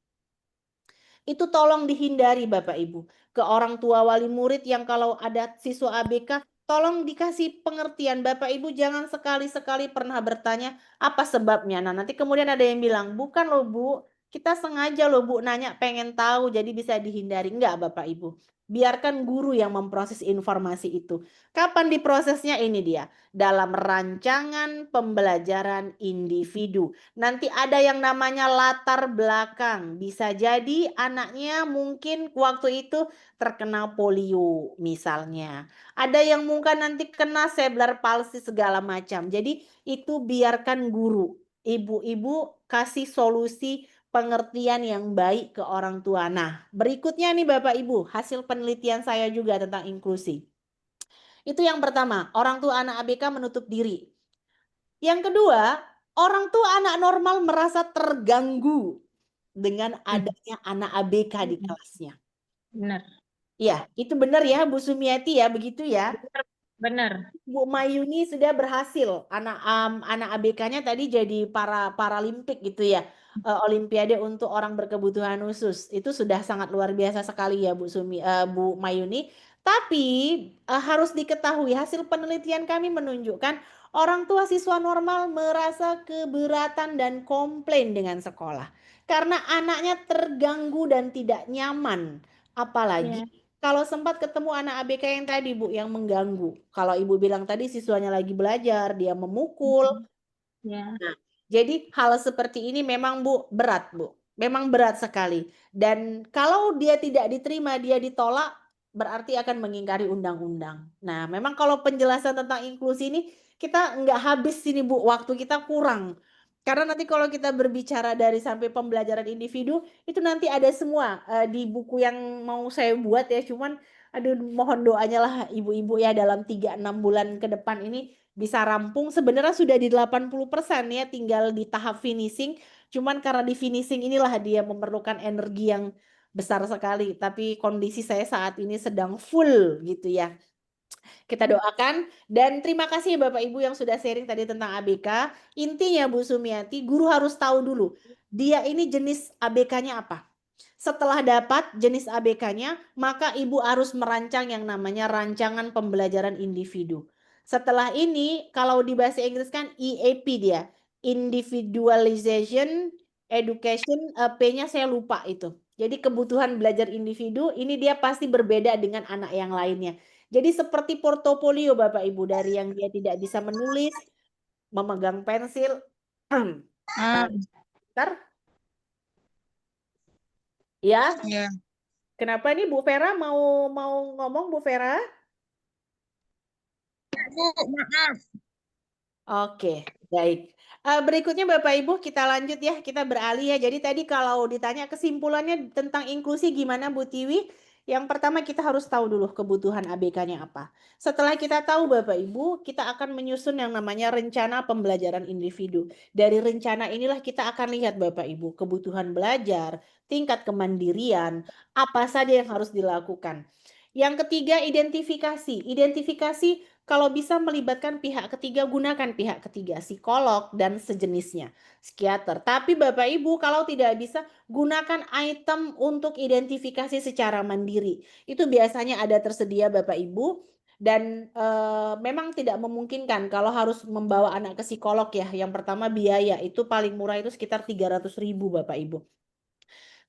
Itu tolong dihindari Bapak Ibu. Ke orang tua wali murid yang kalau ada siswa ABK, tolong dikasih pengertian. Bapak Ibu jangan sekali-sekali pernah bertanya apa sebabnya. Nah nanti kemudian ada yang bilang, bukan loh Bu, kita sengaja loh Bu nanya pengen tahu jadi bisa dihindari. Enggak Bapak Ibu. Biarkan guru yang memproses informasi itu. Kapan diprosesnya? Ini dia. Dalam rancangan pembelajaran individu. Nanti ada yang namanya latar belakang. Bisa jadi anaknya mungkin waktu itu terkena polio misalnya. Ada yang mungkin nanti kena cerebral palsy segala macam. Jadi itu biarkan guru. Ibu-ibu kasih solusi pengertian yang baik ke orang tua. Nah, berikutnya nih Bapak Ibu, hasil penelitian saya juga tentang inklusi. Itu yang pertama, orang tua anak ABK menutup diri. Yang kedua, orang tua anak normal merasa terganggu dengan adanya anak ABK di kelasnya. Benar. Ya, itu benar ya Bu Sumiati ya, begitu ya. Benar. Bu Mayuni sudah berhasil anak ABK-nya tadi jadi paralimpik gitu ya. Olimpiade untuk orang berkebutuhan khusus. Itu sudah sangat luar biasa sekali ya Bu Mayuni. Tapi harus diketahui hasil penelitian kami menunjukkan orang tua siswa normal merasa keberatan dan komplain dengan sekolah. Karena anaknya terganggu dan tidak nyaman. Apalagi kalau sempat ketemu anak ABK yang tadi Bu, yang mengganggu. Kalau Ibu bilang tadi siswanya lagi belajar, dia memukul. Ya. Nah, jadi hal seperti ini memang Bu berat Bu. Memang berat sekali. Dan kalau dia tidak diterima, dia ditolak, berarti akan mengingkari undang-undang. Nah, memang kalau penjelasan tentang inklusi ini kita nggak habis sini Bu, waktu kita kurang. Karena nanti kalau kita berbicara dari sampai pembelajaran individu, itu nanti ada semua di buku yang mau saya buat ya. Cuman aduh mohon doanya lah ibu-ibu ya dalam 3-6 bulan ke depan ini bisa rampung. Sebenarnya sudah di 80% ya, tinggal di tahap finishing. Cuman karena di finishing inilah dia memerlukan energi yang besar sekali. Tapi kondisi saya saat ini sedang full gitu ya. Kita doakan dan terima kasih ya Bapak Ibu yang sudah sharing tadi tentang ABK. Intinya Bu Sumiati, guru harus tahu dulu dia ini jenis ABK-nya apa. Setelah dapat jenis ABK-nya, maka Ibu harus merancang yang namanya rancangan pembelajaran individu. Setelah ini, kalau di bahasa Inggris kan EAP dia, Individualization Education, P-nya saya lupa itu. Jadi kebutuhan belajar individu, ini dia pasti berbeda dengan anak yang lainnya. Jadi seperti portofolio Bapak Ibu, dari yang dia tidak bisa menulis, memegang pensil. Bentar. Ya. Ya. Kenapa nih Bu Vera mau ngomong Bu Vera? Bu, maaf. Oke, baik. Berikutnya Bapak Ibu kita lanjut ya, kita beralih ya. Jadi tadi kalau ditanya kesimpulannya tentang inklusi gimana Bu Tiwi? Yang pertama kita harus tahu dulu kebutuhan ABK-nya apa. Setelah kita tahu Bapak Ibu, kita akan menyusun yang namanya rencana pembelajaran individu. Dari rencana inilah kita akan lihat Bapak Ibu, kebutuhan belajar, tingkat kemandirian, apa saja yang harus dilakukan. Yang ketiga, identifikasi. Identifikasi kalau bisa melibatkan pihak ketiga, gunakan pihak ketiga, psikolog dan sejenisnya, psikiater. Tapi Bapak Ibu kalau tidak bisa, gunakan item untuk identifikasi secara mandiri. Itu biasanya ada tersedia Bapak Ibu. Dan memang tidak memungkinkan kalau harus membawa anak ke psikolog ya. Yang pertama biaya, itu paling murah itu sekitar 300.000 Bapak Ibu.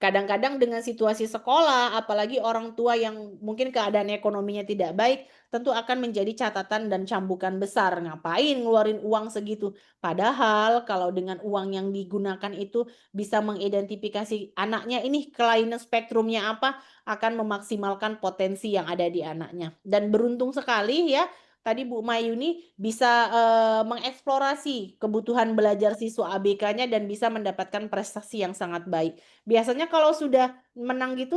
Kadang-kadang dengan situasi sekolah, apalagi orang tua yang mungkin keadaan ekonominya tidak baik, tentu akan menjadi catatan dan cambukan besar. Ngapain ngeluarin uang segitu? Padahal kalau dengan uang yang digunakan itu bisa mengidentifikasi anaknya ini kelainan spektrumnya apa, akan memaksimalkan potensi yang ada di anaknya. Dan beruntung sekali ya, tadi Bu Mayuni bisa mengeksplorasi kebutuhan belajar siswa ABK-nya dan bisa mendapatkan prestasi yang sangat baik. Biasanya kalau sudah menang gitu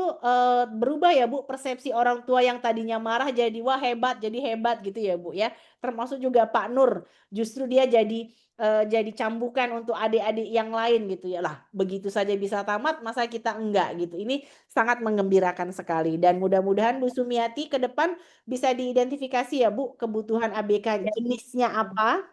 berubah ya Bu, persepsi orang tua yang tadinya marah jadi wah hebat, jadi hebat gitu ya Bu ya. Termasuk juga Pak Nur, justru dia jadi cambukan untuk adik-adik yang lain gitu ya. Lah, begitu saja bisa tamat, masa kita enggak gitu. Ini sangat mengembirakan sekali dan mudah-mudahan Bu Sumiati ke depan bisa diidentifikasi ya Bu, kebutuhan ABK jenisnya apa,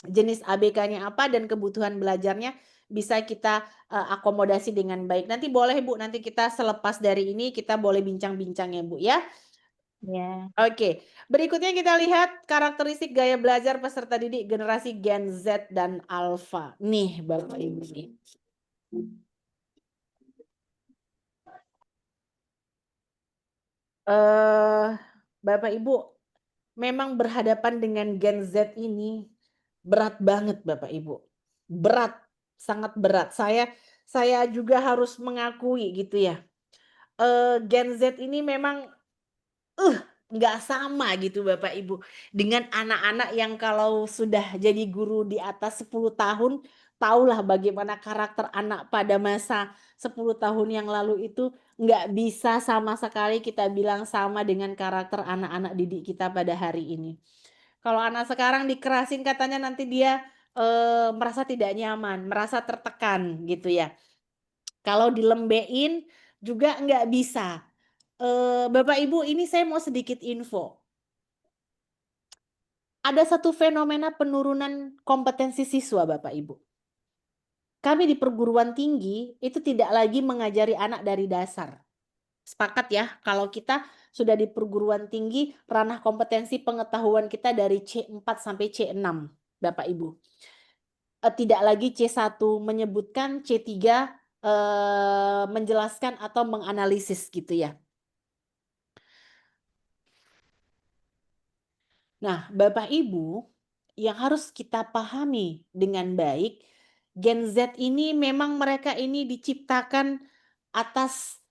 jenis ABK-nya apa dan kebutuhan belajarnya bisa kita akomodasi dengan baik. Nanti boleh Bu, nanti kita selepas dari ini kita boleh bincang-bincang ya Bu ya. Ya. Oke, berikutnya kita lihat karakteristik gaya belajar peserta didik generasi Gen Z dan Alpha. Nih Bapak Ibu nih. Bapak Ibu memang berhadapan dengan Gen Z ini berat banget Bapak Ibu. Berat, sangat berat. Saya juga harus mengakui gitu ya. Gen Z ini memang nggak sama gitu Bapak Ibu dengan anak-anak yang kalau sudah jadi guru di atas 10 tahun tahulah bagaimana karakter anak pada masa 10 tahun yang lalu itu nggak bisa sama sekali kita bilang sama dengan karakter anak-anak didik kita pada hari ini. Kalau anak sekarang dikerasin katanya nanti dia merasa tidak nyaman, merasa tertekan gitu ya. Kalau dilembein juga nggak bisa. Bapak Ibu, ini saya mau sedikit info. Ada satu fenomena penurunan kompetensi siswa, Bapak Ibu. Kami di perguruan tinggi itu tidak lagi mengajari anak dari dasar. Sepakat ya, kalau kita sudah di perguruan tinggi, ranah kompetensi pengetahuan kita dari C4 sampai C6, Bapak Ibu. Tidak lagi C1 menyebutkan, C3 menjelaskan atau menganalisis gitu ya. Nah, Bapak Ibu, yang harus kita pahami dengan baik, Gen Z ini memang mereka ini diciptakan atas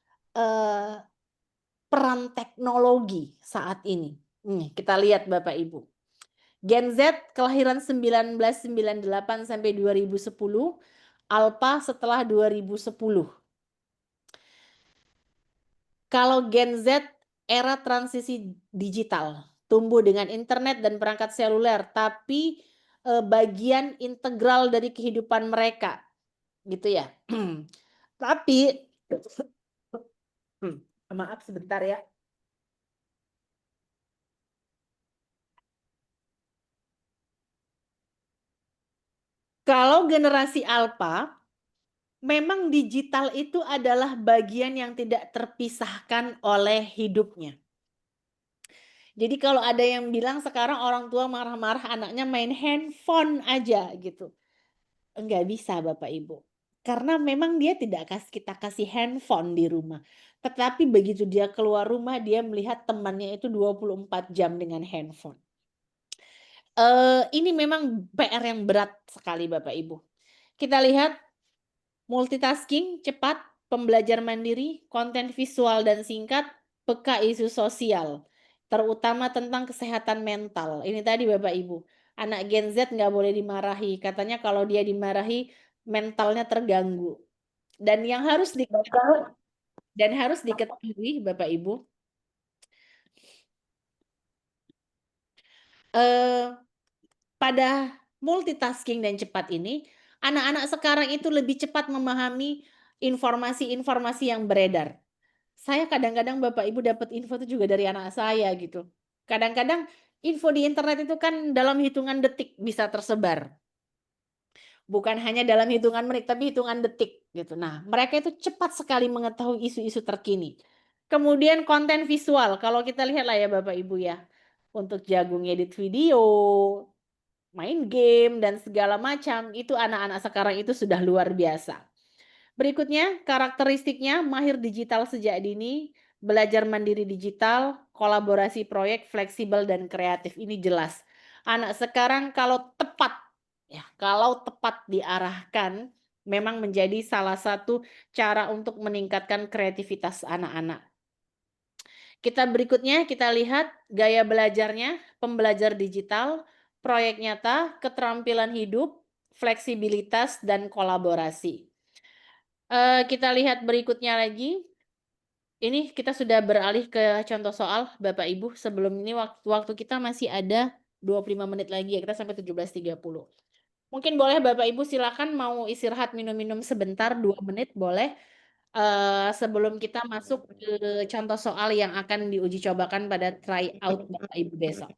peran teknologi saat ini. Kita lihat Bapak Ibu. Gen Z kelahiran 1998 sampai 2010, Alpha setelah 2010. Kalau Gen Z era transisi digital, tumbuh dengan internet dan perangkat seluler, tapi bagian integral dari kehidupan mereka, gitu ya. Tapi, maaf sebentar ya. Kalau generasi Alpha, memang digital itu adalah bagian yang tidak terpisahkan oleh hidupnya. Jadi kalau ada yang bilang sekarang orang tua marah-marah anaknya main handphone aja gitu. Enggak bisa Bapak Ibu. Karena memang dia tidak kita kasih handphone di rumah. Tetapi begitu dia keluar rumah dia melihat temannya itu 24 jam dengan handphone. Ini memang PR yang berat sekali Bapak Ibu. Kita lihat multitasking cepat, pembelajar mandiri, konten visual dan singkat, peka isu sosial, terutama tentang kesehatan mental. Ini tadi Bapak Ibu, anak Gen Z nggak boleh dimarahi. Katanya kalau dia dimarahi, mentalnya terganggu. Dan yang harus diketahui Bapak Ibu, pada multitasking dan cepat ini, anak-anak sekarang itu lebih cepat memahami informasi-informasi yang beredar. Saya kadang-kadang Bapak Ibu dapat info itu juga dari anak saya gitu. Kadang-kadang info di internet itu kan dalam hitungan detik bisa tersebar. Bukan hanya dalam hitungan menit, tapi hitungan detik gitu. Nah, mereka itu cepat sekali mengetahui isu-isu terkini. Kemudian konten visual, kalau kita lihat lah ya Bapak Ibu ya, untuk jago ngedit video, main game dan segala macam, itu anak-anak sekarang itu sudah luar biasa. Berikutnya, karakteristiknya mahir digital sejak dini, belajar mandiri digital, kolaborasi proyek, fleksibel dan kreatif. Ini jelas. Anak sekarang kalau tepat diarahkan, memang menjadi salah satu cara untuk meningkatkan kreativitas anak-anak. Berikutnya kita lihat gaya belajarnya, pembelajar digital, proyek nyata, keterampilan hidup, fleksibilitas dan kolaborasi. Kita lihat berikutnya lagi, Ini kita sudah beralih ke contoh soal Bapak Ibu. Sebelum ini waktu kita masih ada 25 menit lagi ya. Kita sampai 17.30. Mungkin boleh Bapak Ibu silakan mau istirahat minum-minum sebentar 2 menit boleh. Sebelum kita masuk ke contoh soal yang akan diuji cobakan pada tryout Bapak Ibu besok.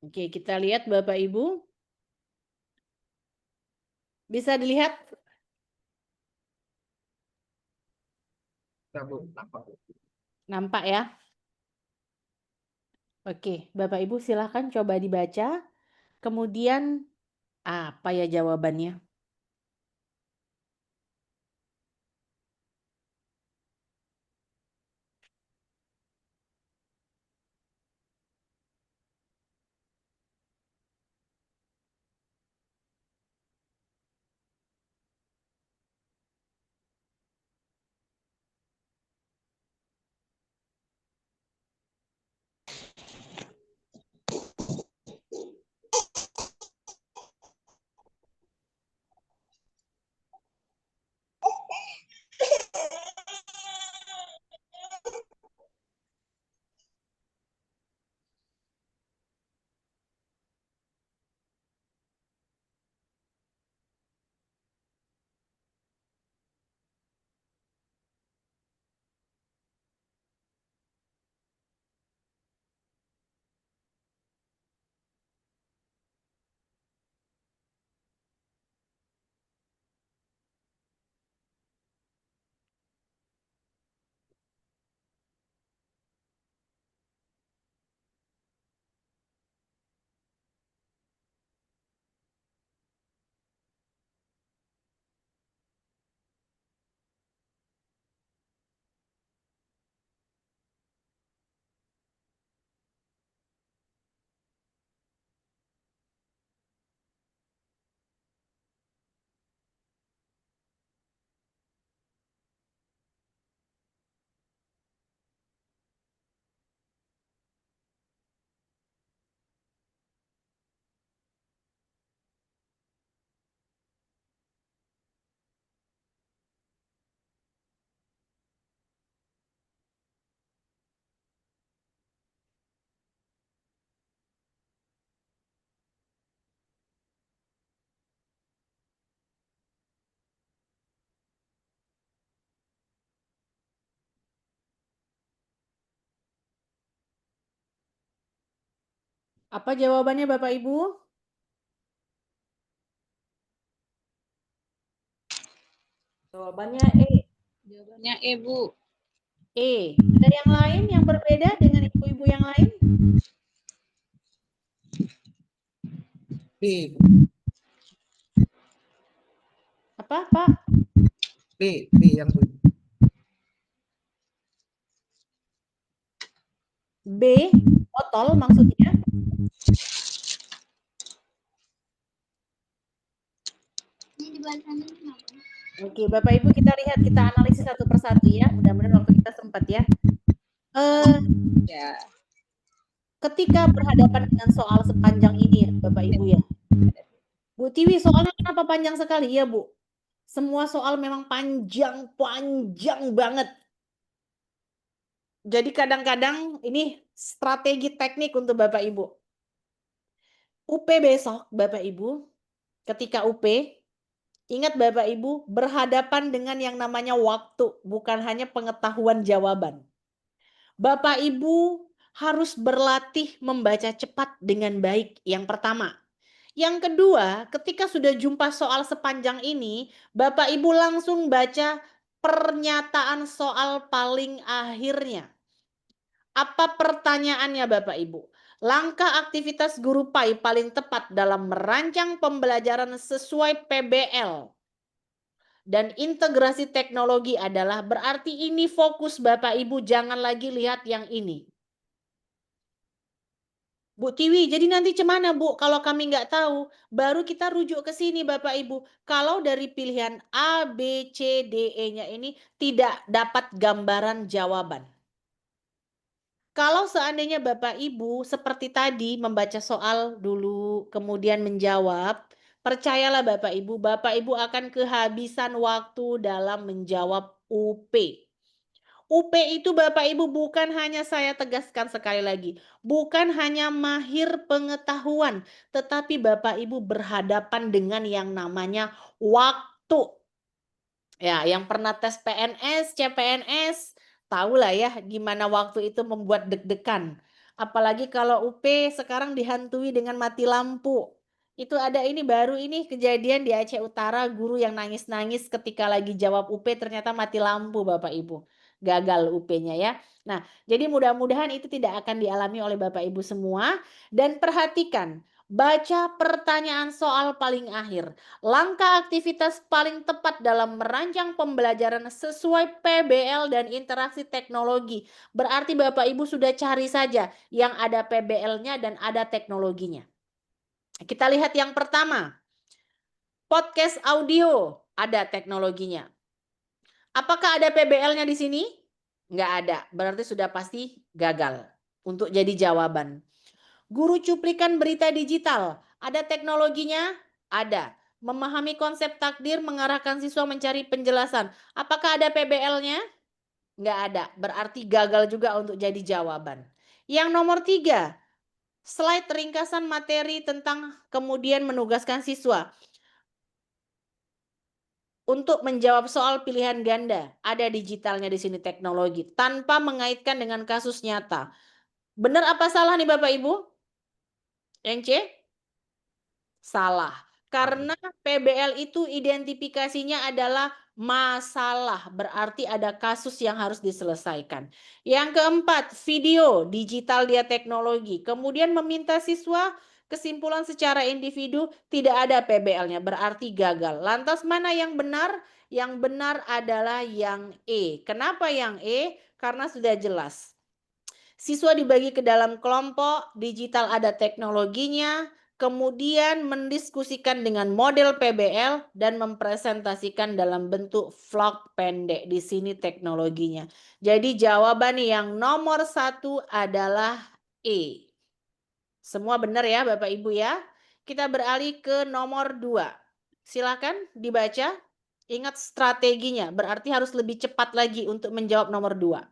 Oke, kita lihat Bapak Ibu. Bisa dilihat? Nampak ya? Oke, Bapak Ibu silahkan coba dibaca. Kemudian apa ya jawabannya? Apa jawabannya Bapak Ibu? Jawabannya E. Jawabannya E, Bu. E. Ada yang lain yang berbeda dengan ibu-ibu yang lain? B, Apa, Pak? B yang B. B. Botol maksudnya? Oke, Bapak Ibu kita lihat, kita analisis satu persatu ya. Mudah-mudahan waktu kita sempat ya. Ya. Ketika berhadapan dengan soal sepanjang ini ya, Bapak Ibu ya. Bu Tiwi, soalnya kenapa panjang sekali ya, Bu? Semua soal memang panjang banget. Jadi kadang-kadang ini strategi teknik untuk Bapak Ibu. UP besok, Bapak Ibu, ketika UP, ingat Bapak Ibu, berhadapan dengan yang namanya waktu, bukan hanya pengetahuan jawaban. Bapak Ibu harus berlatih membaca cepat dengan baik, yang pertama. Yang kedua, ketika sudah jumpa soal sepanjang ini, Bapak Ibu langsung baca pernyataan soal paling akhirnya. Apa pertanyaannya Bapak Ibu? Langkah aktivitas guru PAI paling tepat dalam merancang pembelajaran sesuai PBL dan integrasi teknologi adalah berarti ini fokus Bapak Ibu, jangan lagi lihat yang ini. Bu Tiwi, jadi nanti cemana Bu kalau kami nggak tahu? Baru kita rujuk ke sini Bapak Ibu. Kalau dari pilihan A, B, C, D, E-nya ini tidak dapat gambaran jawaban. Kalau seandainya Bapak Ibu seperti tadi membaca soal dulu, kemudian menjawab, percayalah Bapak Ibu akan kehabisan waktu dalam menjawab UP. UP itu Bapak Ibu bukan hanya, saya tegaskan sekali lagi, bukan hanya mahir pengetahuan, tetapi Bapak Ibu berhadapan dengan yang namanya waktu. Ya, yang pernah tes PNS, CPNS, tahulah ya gimana waktu itu membuat deg-degan. Apalagi kalau UP sekarang dihantui dengan mati lampu. Itu ada ini baru ini kejadian di Aceh Utara, guru yang nangis-nangis ketika lagi jawab UP ternyata mati lampu Bapak Ibu. Gagal UP-nya ya. Nah, jadi mudah-mudahan itu tidak akan dialami oleh Bapak Ibu semua. Dan perhatikan, baca pertanyaan soal paling akhir. Langkah aktivitas paling tepat dalam merancang pembelajaran sesuai PBL dan interaksi teknologi. Berarti Bapak Ibu sudah cari saja yang ada PBL-nya dan ada teknologinya. Kita lihat yang pertama. Podcast audio, ada teknologinya. Apakah ada PBL-nya di sini? Nggak ada, berarti sudah pasti gagal untuk jadi jawaban. Guru cuplikan berita digital, ada teknologinya? Ada. Memahami konsep takdir, mengarahkan siswa mencari penjelasan. Apakah ada PBL-nya? Nggak ada, berarti gagal juga untuk jadi jawaban. Yang nomor 3, slide ringkasan materi tentang kemudian menugaskan siswa untuk menjawab soal pilihan ganda. Ada digitalnya di sini teknologi, tanpa mengaitkan dengan kasus nyata. Benar apa salah nih Bapak Ibu? Yang C? Salah. Karena PBL itu identifikasinya adalah masalah. Berarti ada kasus yang harus diselesaikan. Yang keempat, video digital dia teknologi. Kemudian meminta siswa kesimpulan secara individu, tidak ada PBL-nya. Berarti gagal. Lantas mana yang benar? Yang benar adalah yang E. Kenapa yang E? Karena sudah jelas. Siswa dibagi ke dalam kelompok, digital ada teknologinya, kemudian mendiskusikan dengan model PBL dan mempresentasikan dalam bentuk vlog pendek. Di sini teknologinya. Jadi jawaban yang nomor 1 adalah E. Semua benar ya Bapak Ibu ya. Kita beralih ke nomor 2. Silakan dibaca. Ingat strateginya, berarti harus lebih cepat lagi untuk menjawab nomor 2.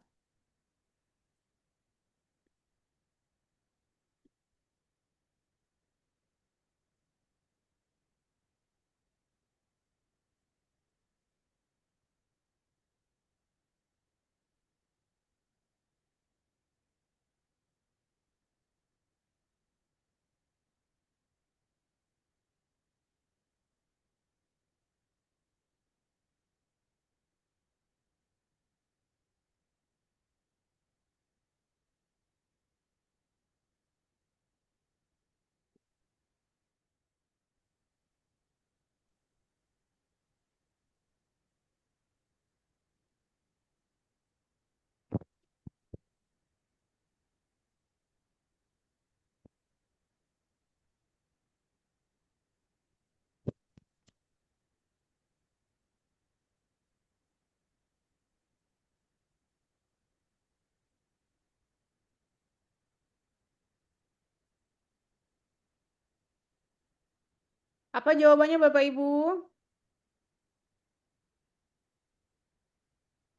Apa jawabannya Bapak Ibu?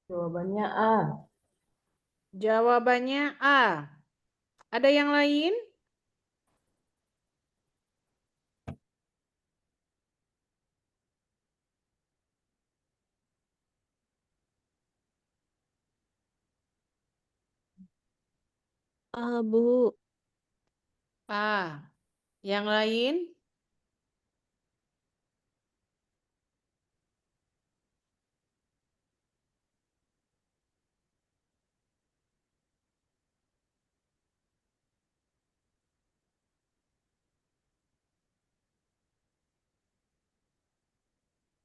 Jawabannya A. Jawabannya A. Ada yang lain? Bu. A. Yang lain?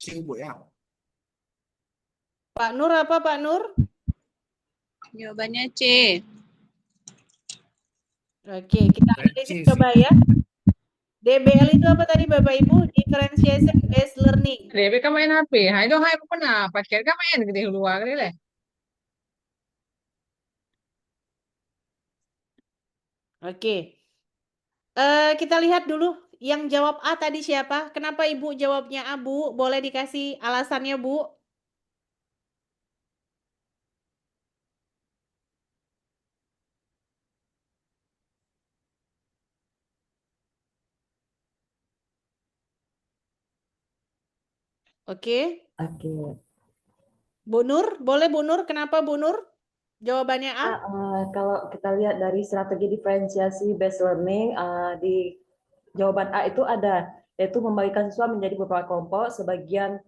C, Bu ya. Pak Nur apa Pak Nur? Jawabannya C. Oke, kita Baik, analisis C, coba ya. DBL itu apa tadi Bapak Ibu? Differentiation based learning. Debe ka main HP. Hai dong hai ko na. Pakai ka main gede luar gede leh. Oke. Kita lihat dulu yang jawab A tadi siapa? Kenapa Ibu jawabnya A, Bu? Boleh dikasih alasannya, Bu? Oke. Oke. Bu Nur, boleh Bu Nur? Kenapa Bu Nur? Jawabannya A? Kalau kita lihat dari strategi diferensiasi based learning, di jawaban A itu ada, yaitu membagikan siswa menjadi beberapa kelompok. Sebagian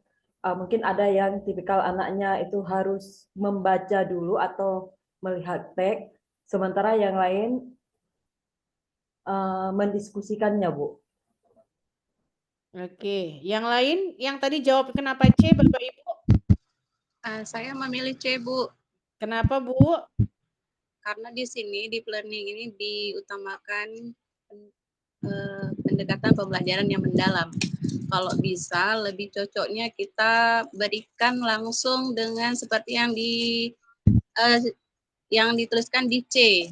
mungkin ada yang tipikal anaknya itu harus membaca dulu atau melihat teks, sementara yang lain mendiskusikannya, Bu. Oke. Yang lain, yang tadi jawab kenapa C, Bapak Ibu? Saya memilih C, Bu. Kenapa, Bu? Karena di sini deep learning ini diutamakan pendekatan pembelajaran yang mendalam. Kalau bisa lebih cocoknya kita berikan langsung dengan seperti yang dituliskan di C.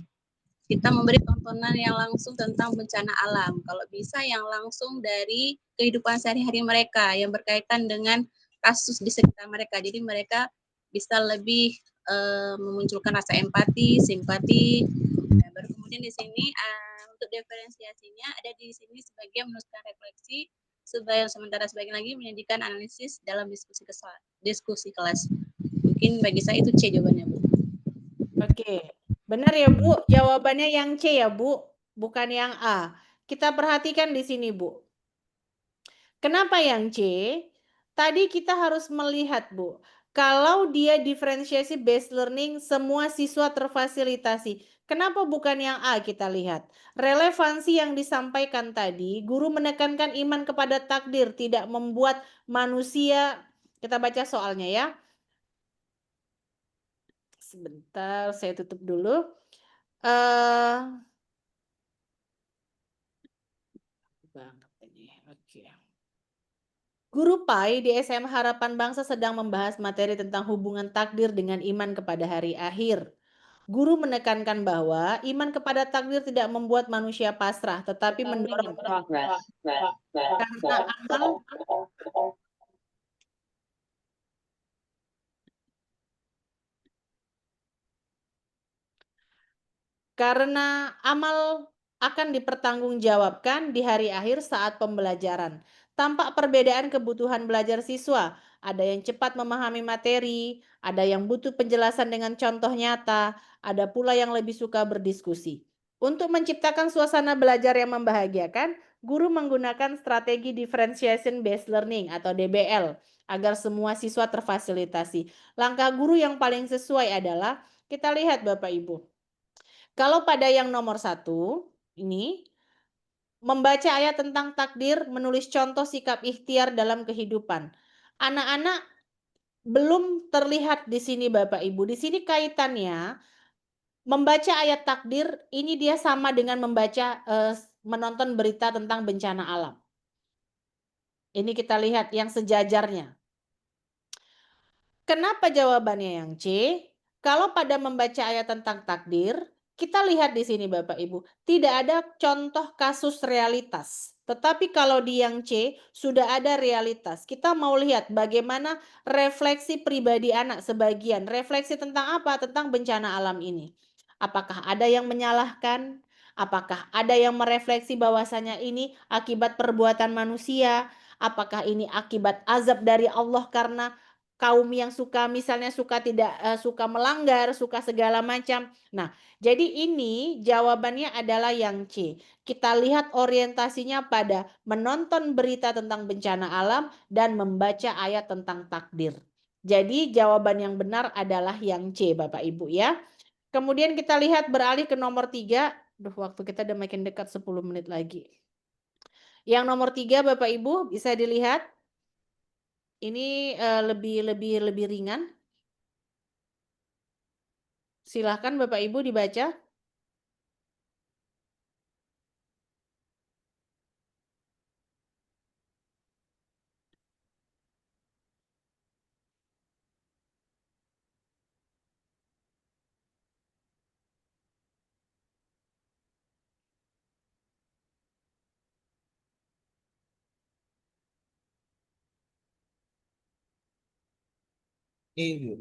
Kita memberi tontonan yang langsung tentang bencana alam. Kalau bisa yang langsung dari kehidupan sehari-hari mereka yang berkaitan dengan kasus di sekitar mereka. Jadi mereka bisa lebih memunculkan rasa empati, simpati. Nah, baru kemudian di sini untuk diferensiasinya ada di sini sebagian menuliskan refleksi, sementara sebagian lagi menyajikan analisis dalam diskusi kelas. Mungkin bagi saya itu C jawabannya, Bu. Oke. Benar ya, Bu? Jawabannya yang C ya, Bu? Bukan yang A. Kita perhatikan di sini, Bu. Kenapa yang C? Tadi kita harus melihat, Bu. Kalau dia diferensiasi based learning, semua siswa terfasilitasi. Kenapa bukan yang A kita lihat? Relevansi yang disampaikan tadi, guru menekankan iman kepada takdir, tidak membuat manusia. Kita baca soalnya ya. Sebentar, saya tutup dulu. Banget ini. Oke. Guru Pai di SM Harapan Bangsa sedang membahas materi tentang hubungan takdir dengan iman kepada hari akhir. Guru menekankan bahwa iman kepada takdir tidak membuat manusia pasrah, tetapi mendorong karena amal akan dipertanggungjawabkan di hari akhir saat pembelajaran. Tampak perbedaan kebutuhan belajar siswa. Ada yang cepat memahami materi, ada yang butuh penjelasan dengan contoh nyata, ada pula yang lebih suka berdiskusi. Untuk menciptakan suasana belajar yang membahagiakan, guru menggunakan strategi differentiation based learning atau DBL agar semua siswa terfasilitasi. Langkah guru yang paling sesuai adalah, kita lihat Bapak Ibu. Kalau pada yang nomor 1, ini membaca ayat tentang takdir, menulis contoh sikap ikhtiar dalam kehidupan. Anak-anak belum terlihat di sini Bapak Ibu. Di sini kaitannya membaca ayat takdir, ini dia sama dengan membaca menonton berita tentang bencana alam. Ini kita lihat yang sejajarnya. Kenapa jawabannya yang C? Kalau pada membaca ayat tentang takdir, kita lihat di sini Bapak Ibu, tidak ada contoh kasus realitas. Tetapi kalau di yang C sudah ada realitas. Kita mau lihat bagaimana refleksi pribadi anak sebagian. Refleksi tentang apa? Tentang bencana alam ini. Apakah ada yang menyalahkan? Apakah ada yang merefleksi bahwasanya ini akibat perbuatan manusia? Apakah ini akibat azab dari Allah karena kaum yang suka misalnya suka melanggar, suka segala macam. Nah, jadi ini jawabannya adalah yang C. Kita lihat orientasinya pada menonton berita tentang bencana alam dan membaca ayat tentang takdir. Jadi jawaban yang benar adalah yang C, Bapak Ibu ya. Kemudian kita lihat beralih ke nomor 3. Waktu kita udah makin dekat 10 menit lagi. Yang nomor 3 Bapak Ibu bisa dilihat. Ini lebih ringan. Silahkan Bapak Ibu dibaca. E, Bu.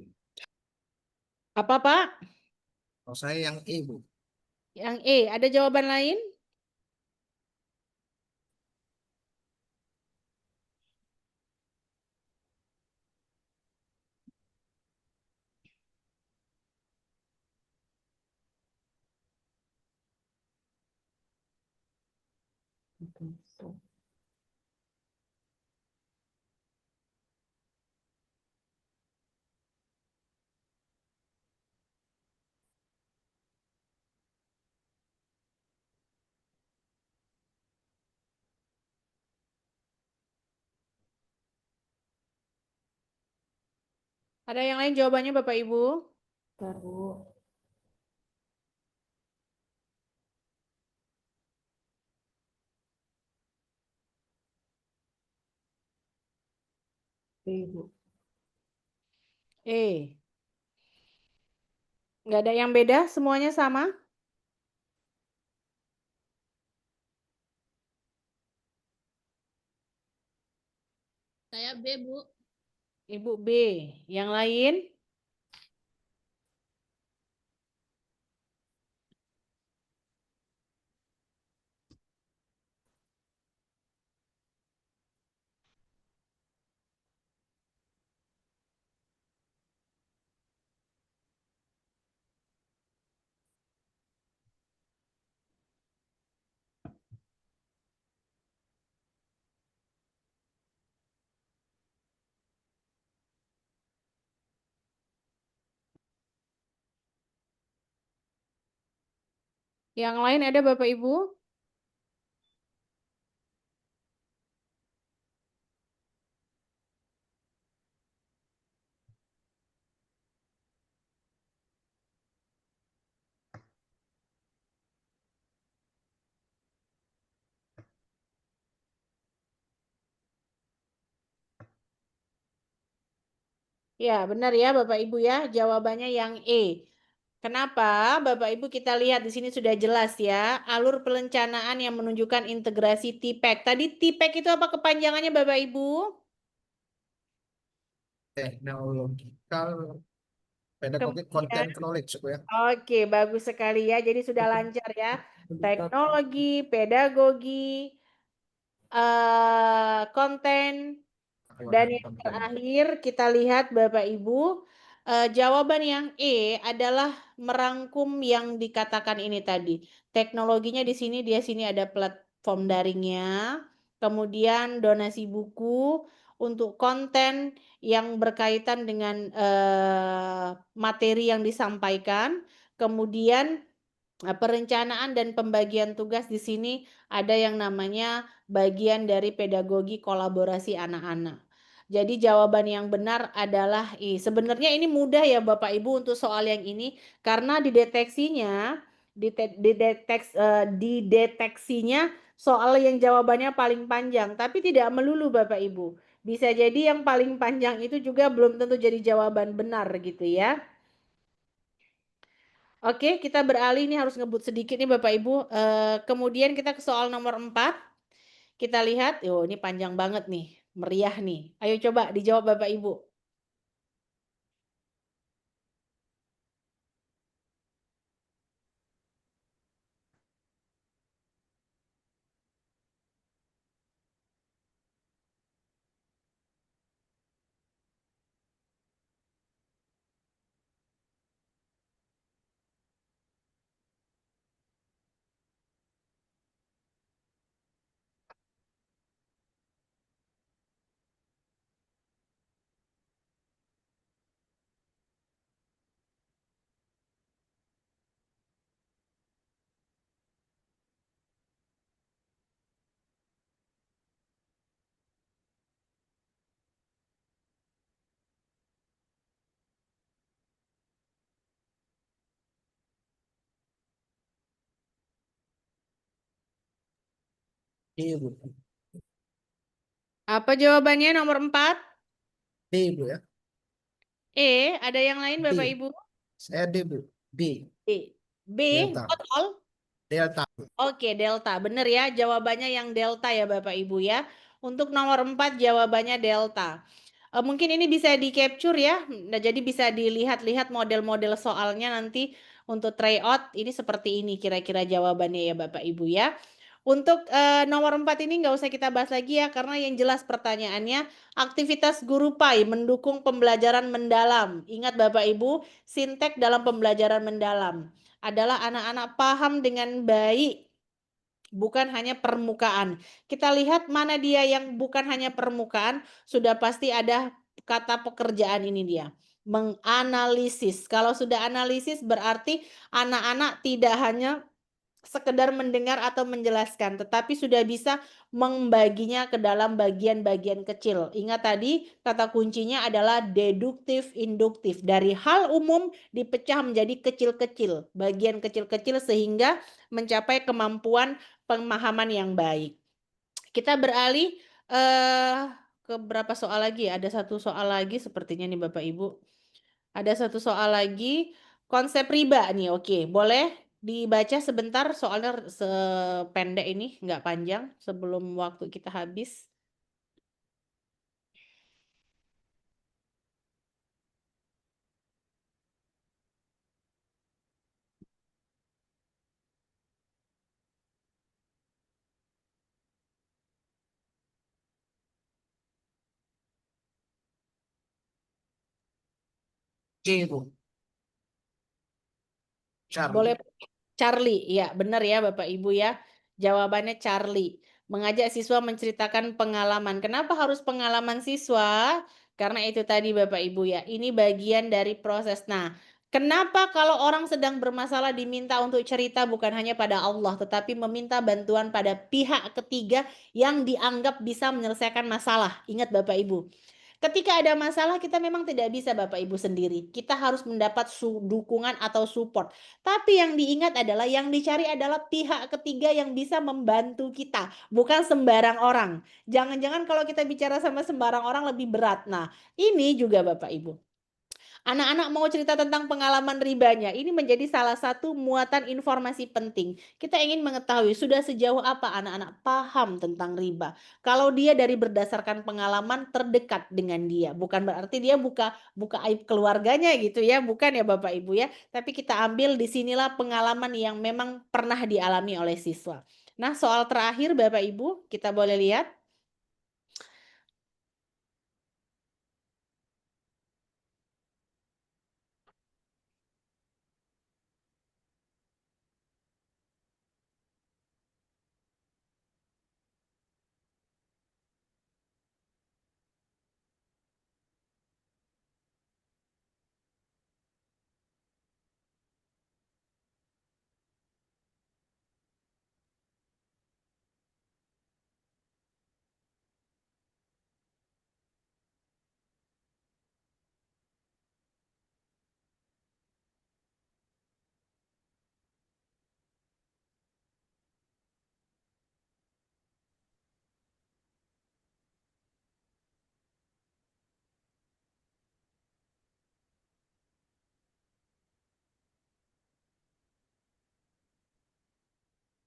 Apa Pak? Kalau saya yang E, Bu. Yang E, ada jawaban lain? Ada yang lain jawabannya Bapak Ibu? Bentar, Bu. Ibu. E. Nggak ada yang beda, semuanya sama? Saya B, Bu. Ibu B. Yang lain? Yang lain ada Bapak Ibu? Ya, benar ya Bapak Ibu ya. Jawabannya yang E. Kenapa? Bapak Ibu kita lihat di sini sudah jelas ya. Alur perencanaan yang menunjukkan integrasi TPEC. Tadi TPEC itu apa kepanjangannya Bapak Ibu? Technological Pedagogic Kemudian, Content Knowledge, Bu ya. oke, bagus sekali ya. Jadi sudah lancar ya. Teknologi, pedagogi, konten, dan yang terakhir kita lihat Bapak Ibu, jawaban yang E adalah merangkum yang dikatakan ini tadi. Teknologinya di sini ada platform daringnya, kemudian donasi buku untuk konten yang berkaitan dengan materi yang disampaikan, kemudian perencanaan dan pembagian tugas di sini ada yang namanya bagian dari pedagogi kolaborasi anak-anak. Jadi jawaban yang benar adalah I. Sebenarnya ini mudah ya Bapak Ibu untuk soal yang ini karena dideteksinya soal yang jawabannya paling panjang, tapi tidak melulu Bapak Ibu. Bisa jadi yang paling panjang itu juga belum tentu jadi jawaban benar gitu ya. Oke, kita beralih ini harus ngebut sedikit nih Bapak Ibu. Kemudian kita ke soal nomor 4. Kita lihat, oh ini panjang banget nih, meriah nih. Ayo coba dijawab Bapak Ibu. D, Bu. Apa jawabannya nomor 4? D, Bu ya. E, ada yang lain D. Bapak Ibu? Saya D, Bu. B. B. B, Delta. total. Delta. Oke, delta. Bener ya, jawabannya yang delta ya Bapak Ibu ya. Untuk nomor 4 jawabannya delta. Mungkin ini bisa di-capture ya. Nah, jadi bisa dilihat-lihat model-model soalnya nanti untuk tryout. Ini seperti ini kira-kira jawabannya ya Bapak Ibu ya. Untuk nomor 4 ini nggak usah kita bahas lagi ya. Karena yang jelas pertanyaannya, aktivitas guru PAI mendukung pembelajaran mendalam. Ingat Bapak Ibu, sintek dalam pembelajaran mendalam adalah anak-anak paham dengan baik, bukan hanya permukaan. Kita lihat mana dia yang bukan hanya permukaan, sudah pasti ada kata pekerjaan ini dia. Menganalisis. Kalau sudah analisis berarti anak-anak tidak hanya sekedar mendengar atau menjelaskan, tetapi sudah bisa membaginya ke dalam bagian-bagian kecil. Ingat tadi kata kuncinya adalah deduktif, induktif. Dari hal umum dipecah menjadi kecil-kecil, bagian kecil-kecil sehingga mencapai kemampuan pemahaman yang baik. Kita beralih ke berapa soal lagi? Ada satu soal lagi sepertinya nih Bapak Ibu. Ada satu soal lagi, konsep riba nih. Oke, boleh dibaca sebentar soalnya sependek ini, nggak panjang sebelum waktu kita habis. C, Bu. Charlie. Boleh Charlie, ya benar ya Bapak Ibu ya. Jawabannya Charlie. Mengajak siswa menceritakan pengalaman. Kenapa harus pengalaman siswa? Karena itu tadi Bapak Ibu ya. Ini bagian dari proses. Nah, kenapa kalau orang sedang bermasalah diminta untuk cerita bukan hanya pada Allah, tetapi meminta bantuan pada pihak ketiga yang dianggap bisa menyelesaikan masalah. Ingat Bapak Ibu. Ketika ada masalah kita memang tidak bisa Bapak Ibu sendiri. Kita harus mendapat dukungan atau support. Tapi yang diingat adalah yang dicari adalah pihak ketiga yang bisa membantu kita, bukan sembarang orang. Jangan-jangan kalau kita bicara sama sembarang orang lebih berat. Nah, ini juga Bapak Ibu. Anak-anak mau cerita tentang pengalaman ribanya. Ini menjadi salah satu muatan informasi penting. Kita ingin mengetahui sudah sejauh apa anak-anak paham tentang riba. Kalau dia dari berdasarkan pengalaman terdekat dengan dia, bukan berarti dia buka aib keluarganya gitu ya, bukan ya Bapak Ibu ya. Tapi kita ambil di sinilah pengalaman yang memang pernah dialami oleh siswa. Nah, soal terakhir Bapak Ibu, kita boleh lihat.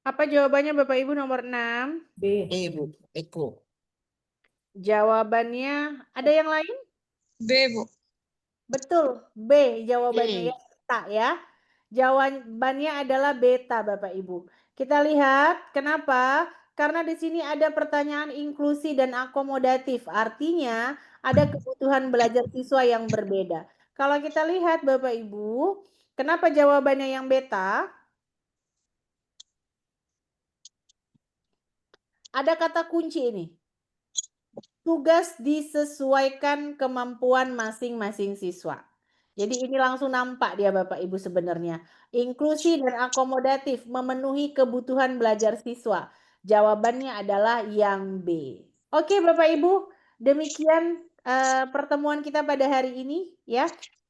Apa jawabannya Bapak Ibu nomor 6? B. E, Bu. Eko. Jawabannya ada yang lain? B, Bu. Betul, B jawabannya ya, beta ya. Jawabannya adalah beta Bapak Ibu. Kita lihat kenapa? Karena di sini ada pertanyaan inklusi dan akomodatif. Artinya ada kebutuhan belajar siswa yang berbeda. Kalau kita lihat Bapak Ibu, kenapa jawabannya yang beta? Ada kata kunci ini. Tugas disesuaikan kemampuan masing-masing siswa. Jadi ini langsung nampak dia Bapak Ibu sebenarnya. Inklusi dan akomodatif memenuhi kebutuhan belajar siswa. Jawabannya adalah yang B. Oke Bapak Ibu, demikian pertemuan kita pada hari ini ya.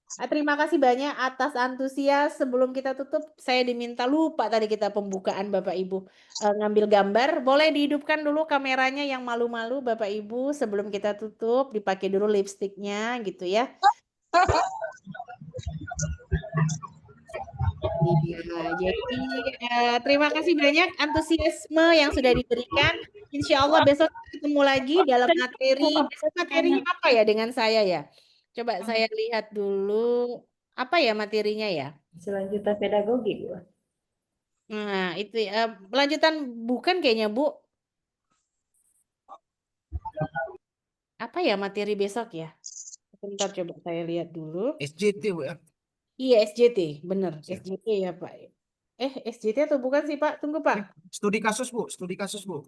Terima kasih banyak atas antusias. Sebelum kita tutup, saya diminta lupa tadi kita pembukaan Bapak Ibu ngambil gambar. Boleh dihidupkan dulu kameranya yang malu-malu Bapak Ibu sebelum kita tutup. Dipakai dulu lipstiknya gitu ya. Iya, jadi terima kasih banyak antusiasme yang sudah diberikan. Insya Allah besok kita ketemu lagi dalam materi. Besok materinya apa ya dengan saya ya? Coba saya lihat dulu. Apa ya materinya ya? Selanjutan pedagogi, Bu. Nah, itu lanjutan bukan kayaknya, Bu. Apa ya materi besok ya? Sebentar coba saya lihat dulu. SJT, Bu ya. Iya, SJT, bener. Siap. SJT ya, Pak. SJT atau bukan sih, Pak? Tunggu, Pak. Studi kasus, Bu. Studi kasus, Bu.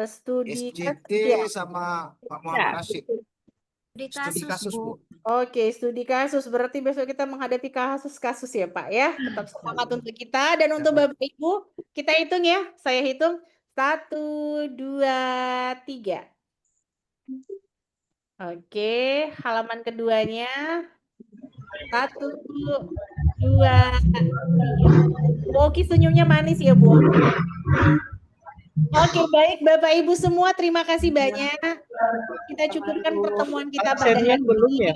Studi SJT ya. sama Pak Muhammad Rashid. Di Studi kasus, Bu. Oke, studi kasus. Berarti besok kita menghadapi kasus-kasus ya, Pak ya. Tetap semangat untuk kita dan untuk Bapak Ibu. Kita hitung ya. Saya hitung. 1, 2, 3. Oke, halaman keduanya. 1, 2, 3. Oke, senyumnya manis ya, Bu. Oke, baik Bapak Ibu semua, terima kasih banyak. Kita cukupkan pertemuan kita pada Absennya hari belum ini. ya?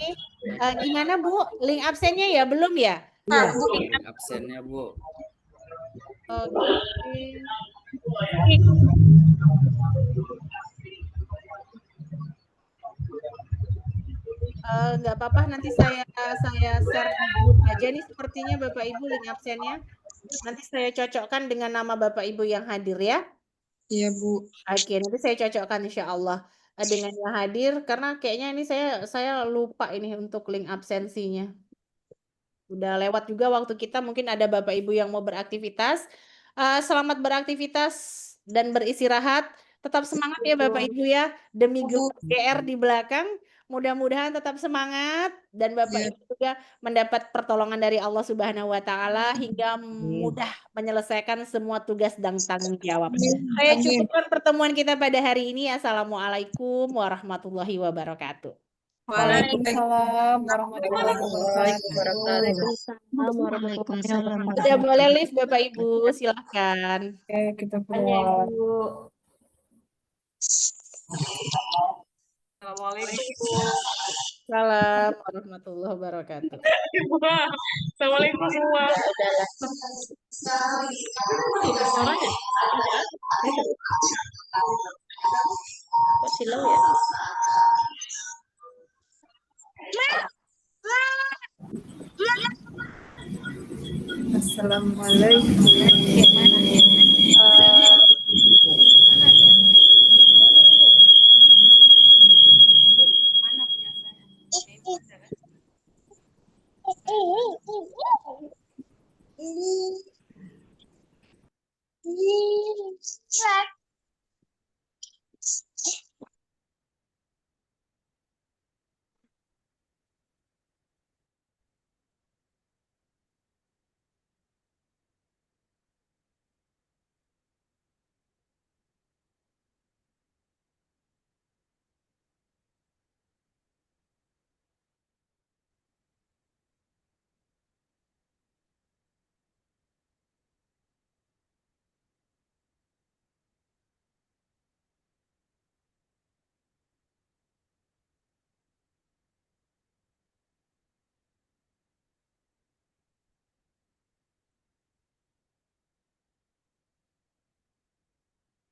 Gimana Bu? Link absennya ya belum ya? Absennya, Bu. Oke. Nggak apa-apa, nanti saya share di grup aja nih sepertinya Bapak Ibu link absennya. Nanti saya cocokkan dengan nama Bapak Ibu yang hadir ya. Iya, Bu. Oke, nanti saya cocokkan insya Allah dengan yang hadir karena kayaknya ini saya lupa ini untuk link absensinya. Udah lewat juga waktu kita, mungkin ada Bapak Ibu yang mau beraktivitas. Selamat beraktivitas dan beristirahat. Tetap semangat ya Bapak Ibu ya. Demi grup GR di belakang. Mudah-mudahan tetap semangat dan Bapak Ibu juga mendapat pertolongan dari Allah Subhanahu wa taala hingga mudah menyelesaikan semua tugas dan tanggung jawab. Saya cukupkan pertemuan kita pada hari ini. Assalamualaikum warahmatullahi wabarakatuh. Waalaikumsalam warahmatullahi wabarakatuh. Waalaikumsalam. Udah boleh live Bapak Ibu, silahkan. Oke, kita keluar. Assalamualaikum. Salam warahmatullahi wabarakatuh. Assalamualaikum semua. Kok silau ya? Assalamualaikum. Mana dia? Bu, mana punya saya? Ibu ada kan?